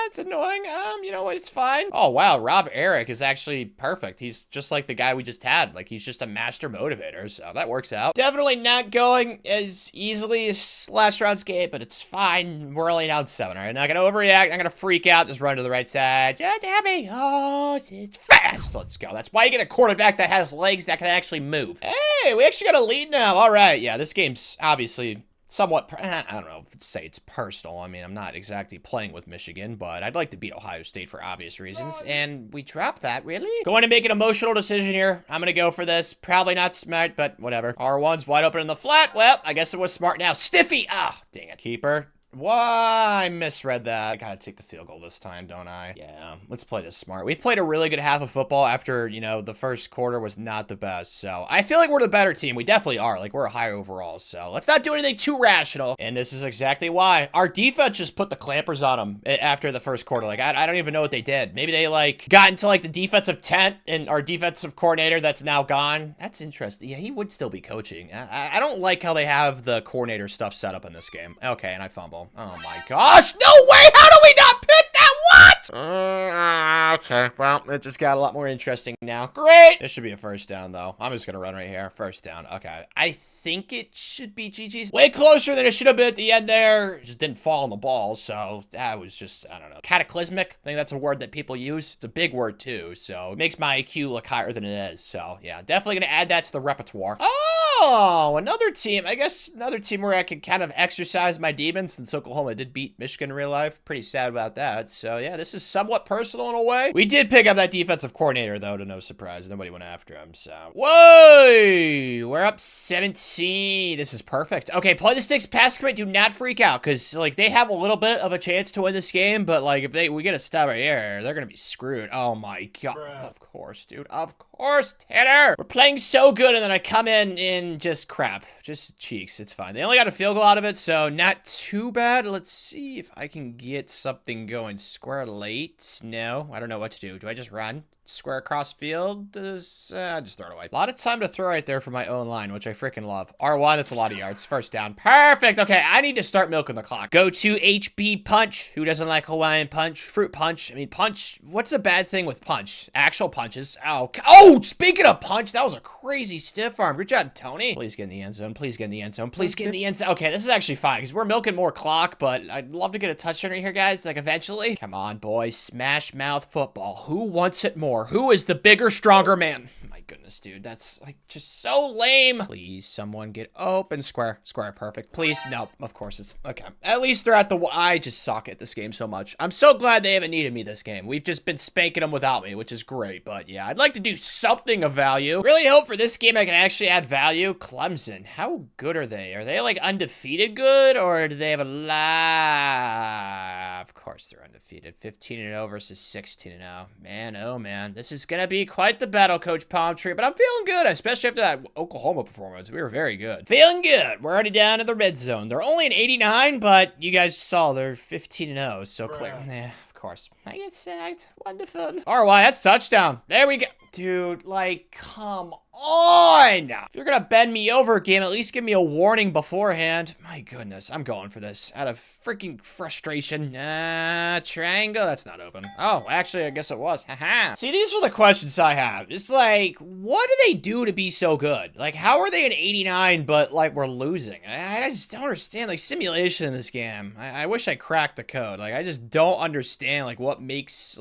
It's annoying. You know what? It's fine. Oh, wow. Rob Eric is actually perfect. He's just like the guy we just had. Like, he's just a master motivator, so that works out. Definitely not going as easily as last round's game, but it's fine. We're only down 7, all right? Not gonna overreact. Not gonna freak out. Just run to the right side. Yeah, damn me. Oh, it's fast. Let's go. That's why you get a quarterback that has legs that can actually move. Hey, we actually got a lead now. All right. Yeah, this game's obviously somewhat, I don't know if say it's personal. I mean, I'm not exactly playing with Michigan, but I'd like to beat Ohio State for obvious reasons, and we dropped that, really? Going to make an emotional decision here. I'm gonna go for this. Probably not smart, but whatever. R1's wide open in the flat. Well, I guess it was smart now. Stiffy! Ah, dang it. Keeper. Why? I misread that. I gotta take the field goal this time, don't I? Yeah, let's play this smart. We've played a really good half of football after, you know, the first quarter was not the best. So I feel like we're the better team. We definitely are. Like, we're a higher overall. So let's not do anything too rational. And this is exactly why. Our defense just put the clampers on them after the first quarter. Like, I don't even know what they did. Maybe they, like, got into, like, the defensive tent and our defensive coordinator that's now gone. That's interesting. Yeah, he would still be coaching. I don't like how they have the coordinator stuff set up in this game. Okay, and I fumble. Oh my gosh, no way! How do we not pick that? What? Okay, well, it just got a lot more interesting now. Great! This should be a first down, though. I'm just gonna run right here. First down. Okay. I think it should be GG's. Way closer than it should have been at the end there. It just didn't fall on the ball, so that was just, I don't know. Cataclysmic. I think that's a word that people use. It's a big word, too, so it makes my IQ look higher than it is. So, yeah, definitely gonna add that to the repertoire. Oh, another team. I guess another team where I can kind of exercise my demons, since Oklahoma did beat Michigan in real life. Pretty sad about that. So, yeah, this is somewhat personal in a way. We did pick up that defensive coordinator, though, to no surprise. Nobody went after him, so. Whoa! We're up 17. This is perfect. Okay, play the sticks, pass commit. Do not freak out, because, like, they have a little bit of a chance to win this game, but, like, if we get a stop right here, they're gonna be screwed. Oh, my God. Bruh. Of course, dude. Of course, Tanner. We're playing so good, and then I come in just crap. Just cheeks. It's fine. They only got a field goal out of it, so not too bad. Let's see if I can get something going square late. No, I don't know what to do. Do I just run? Square across field is, just throw it away. A lot of time to throw right there for my own line, which I freaking love. R1, that's a lot of yards. First down. Perfect. Okay, I need to start milking the clock. Go to HB punch. Who doesn't like Hawaiian punch? Fruit punch. I mean, punch. What's a bad thing with punch? Actual punches. Oh, speaking of punch, that was a crazy stiff arm. Good job, Tony. Please get in the end zone. Please get in the end zone. Please get in the end zone. Okay, this is actually fine because we're milking more clock, but I'd love to get a touchdown right here, guys. Like, eventually. Come on, boys. Smash mouth football. Who wants it more? Who is the bigger, stronger man? My goodness, dude. That's, like, just so lame. Please, someone get open. Square. Square. Perfect. Please. No, of course it's... Okay. At least they're at the... I just suck at this game so much. I'm so glad they haven't needed me this game. We've just been spanking them without me, which is great. But, yeah, I'd like to do something of value. Really hope for this game I can actually add value. Clemson. How good are they? Are they, like, undefeated good? Or do they have a lot? Of course they're undefeated. 15-0 versus 16-0. Man, oh, man. This is gonna be quite the battle, Coach Palmtree, but I'm feeling good, especially after that Oklahoma performance. We were very good. Feeling good. We're already down to the red zone. They're only an 89, but you guys saw they're 15-0, so clear. Yeah, of course. I get sacked. Wonderful. RY, that's touchdown. There we go. Dude, like, come on. If you're gonna bend me over, game, at least give me a warning beforehand. My goodness, I'm going for this out of freaking frustration. Triangle, that's not open. Oh, actually, I guess it was. Haha. See, these are the questions I have. It's like, what do they do to be so good? Like, how are they an 89, but like we're losing? I just don't understand. Like, simulation in this game. I wish I cracked the code. Like, I just don't understand like what makes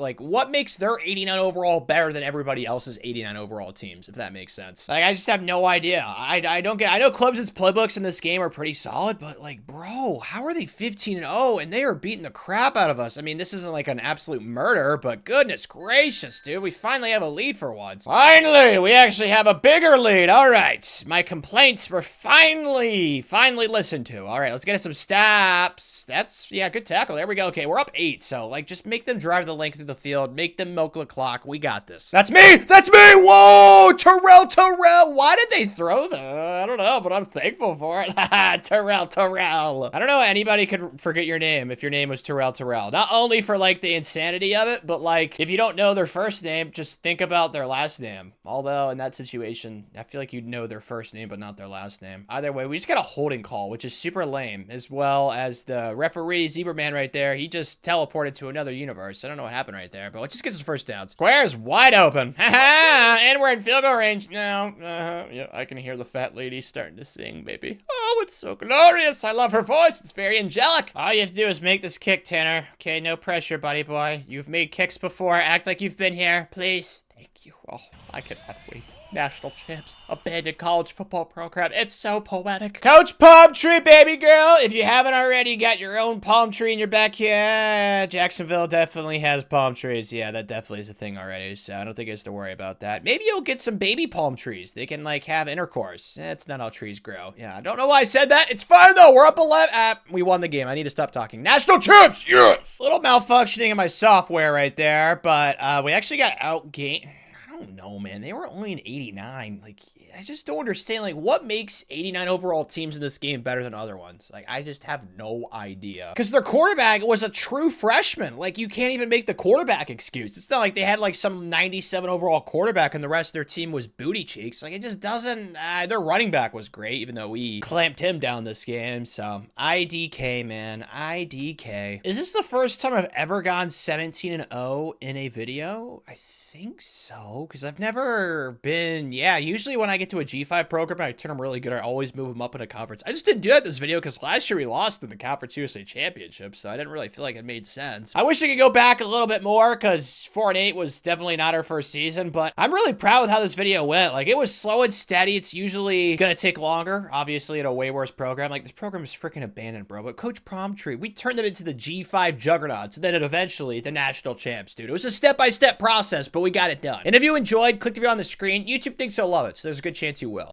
their 89 overall better than everybody else's 89 overall teams, if that makes sense. Like, I just have no idea. I don't get. I know Clemson's playbooks in this game are pretty solid, but like, bro, how are they 15-0 and they are beating the crap out of us? I mean, this isn't like an absolute murder, but goodness gracious, dude, we finally have a lead for once. Finally, we actually have a bigger lead. All right, my complaints were finally listened to. All right, let's get us some stops. That's, yeah, good tackle. There we go. Okay, we're up 8, so like, just make them drive the length of the field, make them milk the clock. We got this. That's me. That's me. Whoa, Terrell. Why did they throw that? I don't know, but I'm thankful for it. Terrell. I don't know anybody could forget your name if your name was Terrell. Not only for like the insanity of it, but like if you don't know their first name, just think about their last name. Although in that situation, I feel like you'd know their first name, but not their last name. Either way, we just got a holding call, which is super lame, as well as the referee, Zebra Man right there. He just teleported to another universe. I don't know what happened right there, but let's just get his first down. Square's wide open. And we're in field goal range now. Yeah, I can hear the fat lady starting to sing, baby. Oh, it's so glorious. I love her voice. It's very angelic. All you have to do is make this kick, Tanner. Okay, no pressure, buddy boy. You've made kicks before. Act like you've been here, please. Thank you. Oh, I cannot wait. National champs, abandoned college football program. It's so poetic. Coach Palm Tree, baby girl. If you haven't already got your own palm tree in your backyard, Jacksonville definitely has palm trees. Yeah, that definitely is a thing already, so I don't think I have to worry about that. Maybe you'll get some baby palm trees. They can, like, have intercourse. That's not how trees grow. Yeah, I don't know why I said that. It's fine, though. We're up 11. We won the game. I need to stop talking. National champs, yes! A little malfunctioning in my software right there, but we actually got outgained. I don't know, man. They were only an 89. Like, I just don't understand, like, what makes 89 overall teams in this game better than other ones? Like, I just have no idea. Because their quarterback was a true freshman. Like, you can't even make the quarterback excuse. It's not like they had, like, some 97 overall quarterback and the rest of their team was booty cheeks. Like, it just doesn't... their running back was great, even though we clamped him down this game. So, IDK, man. IDK. Is this the first time I've ever gone 17-0 in a video? I think so, because I've never been... Yeah, usually when I get to a G5 program, I turn them really good. I always move them up in a conference. I just didn't do that this video because last year we lost in the Conference USA Championship, so I didn't really feel like it made sense. I wish I could go back a little bit more because 4-8 was definitely not our first season, but I'm really proud with how this video went. Like, it was slow and steady. It's usually gonna take longer, obviously, at a way worse program. Like, this program is freaking abandoned, bro. But Coach Palmtree, we turned them into the G5 juggernauts, and then eventually the national champs, dude. It was a step-by-step process, but we got it done. And if you enjoyed, click the video on the screen. YouTube thinks you'll love it, so there's a good chance you will.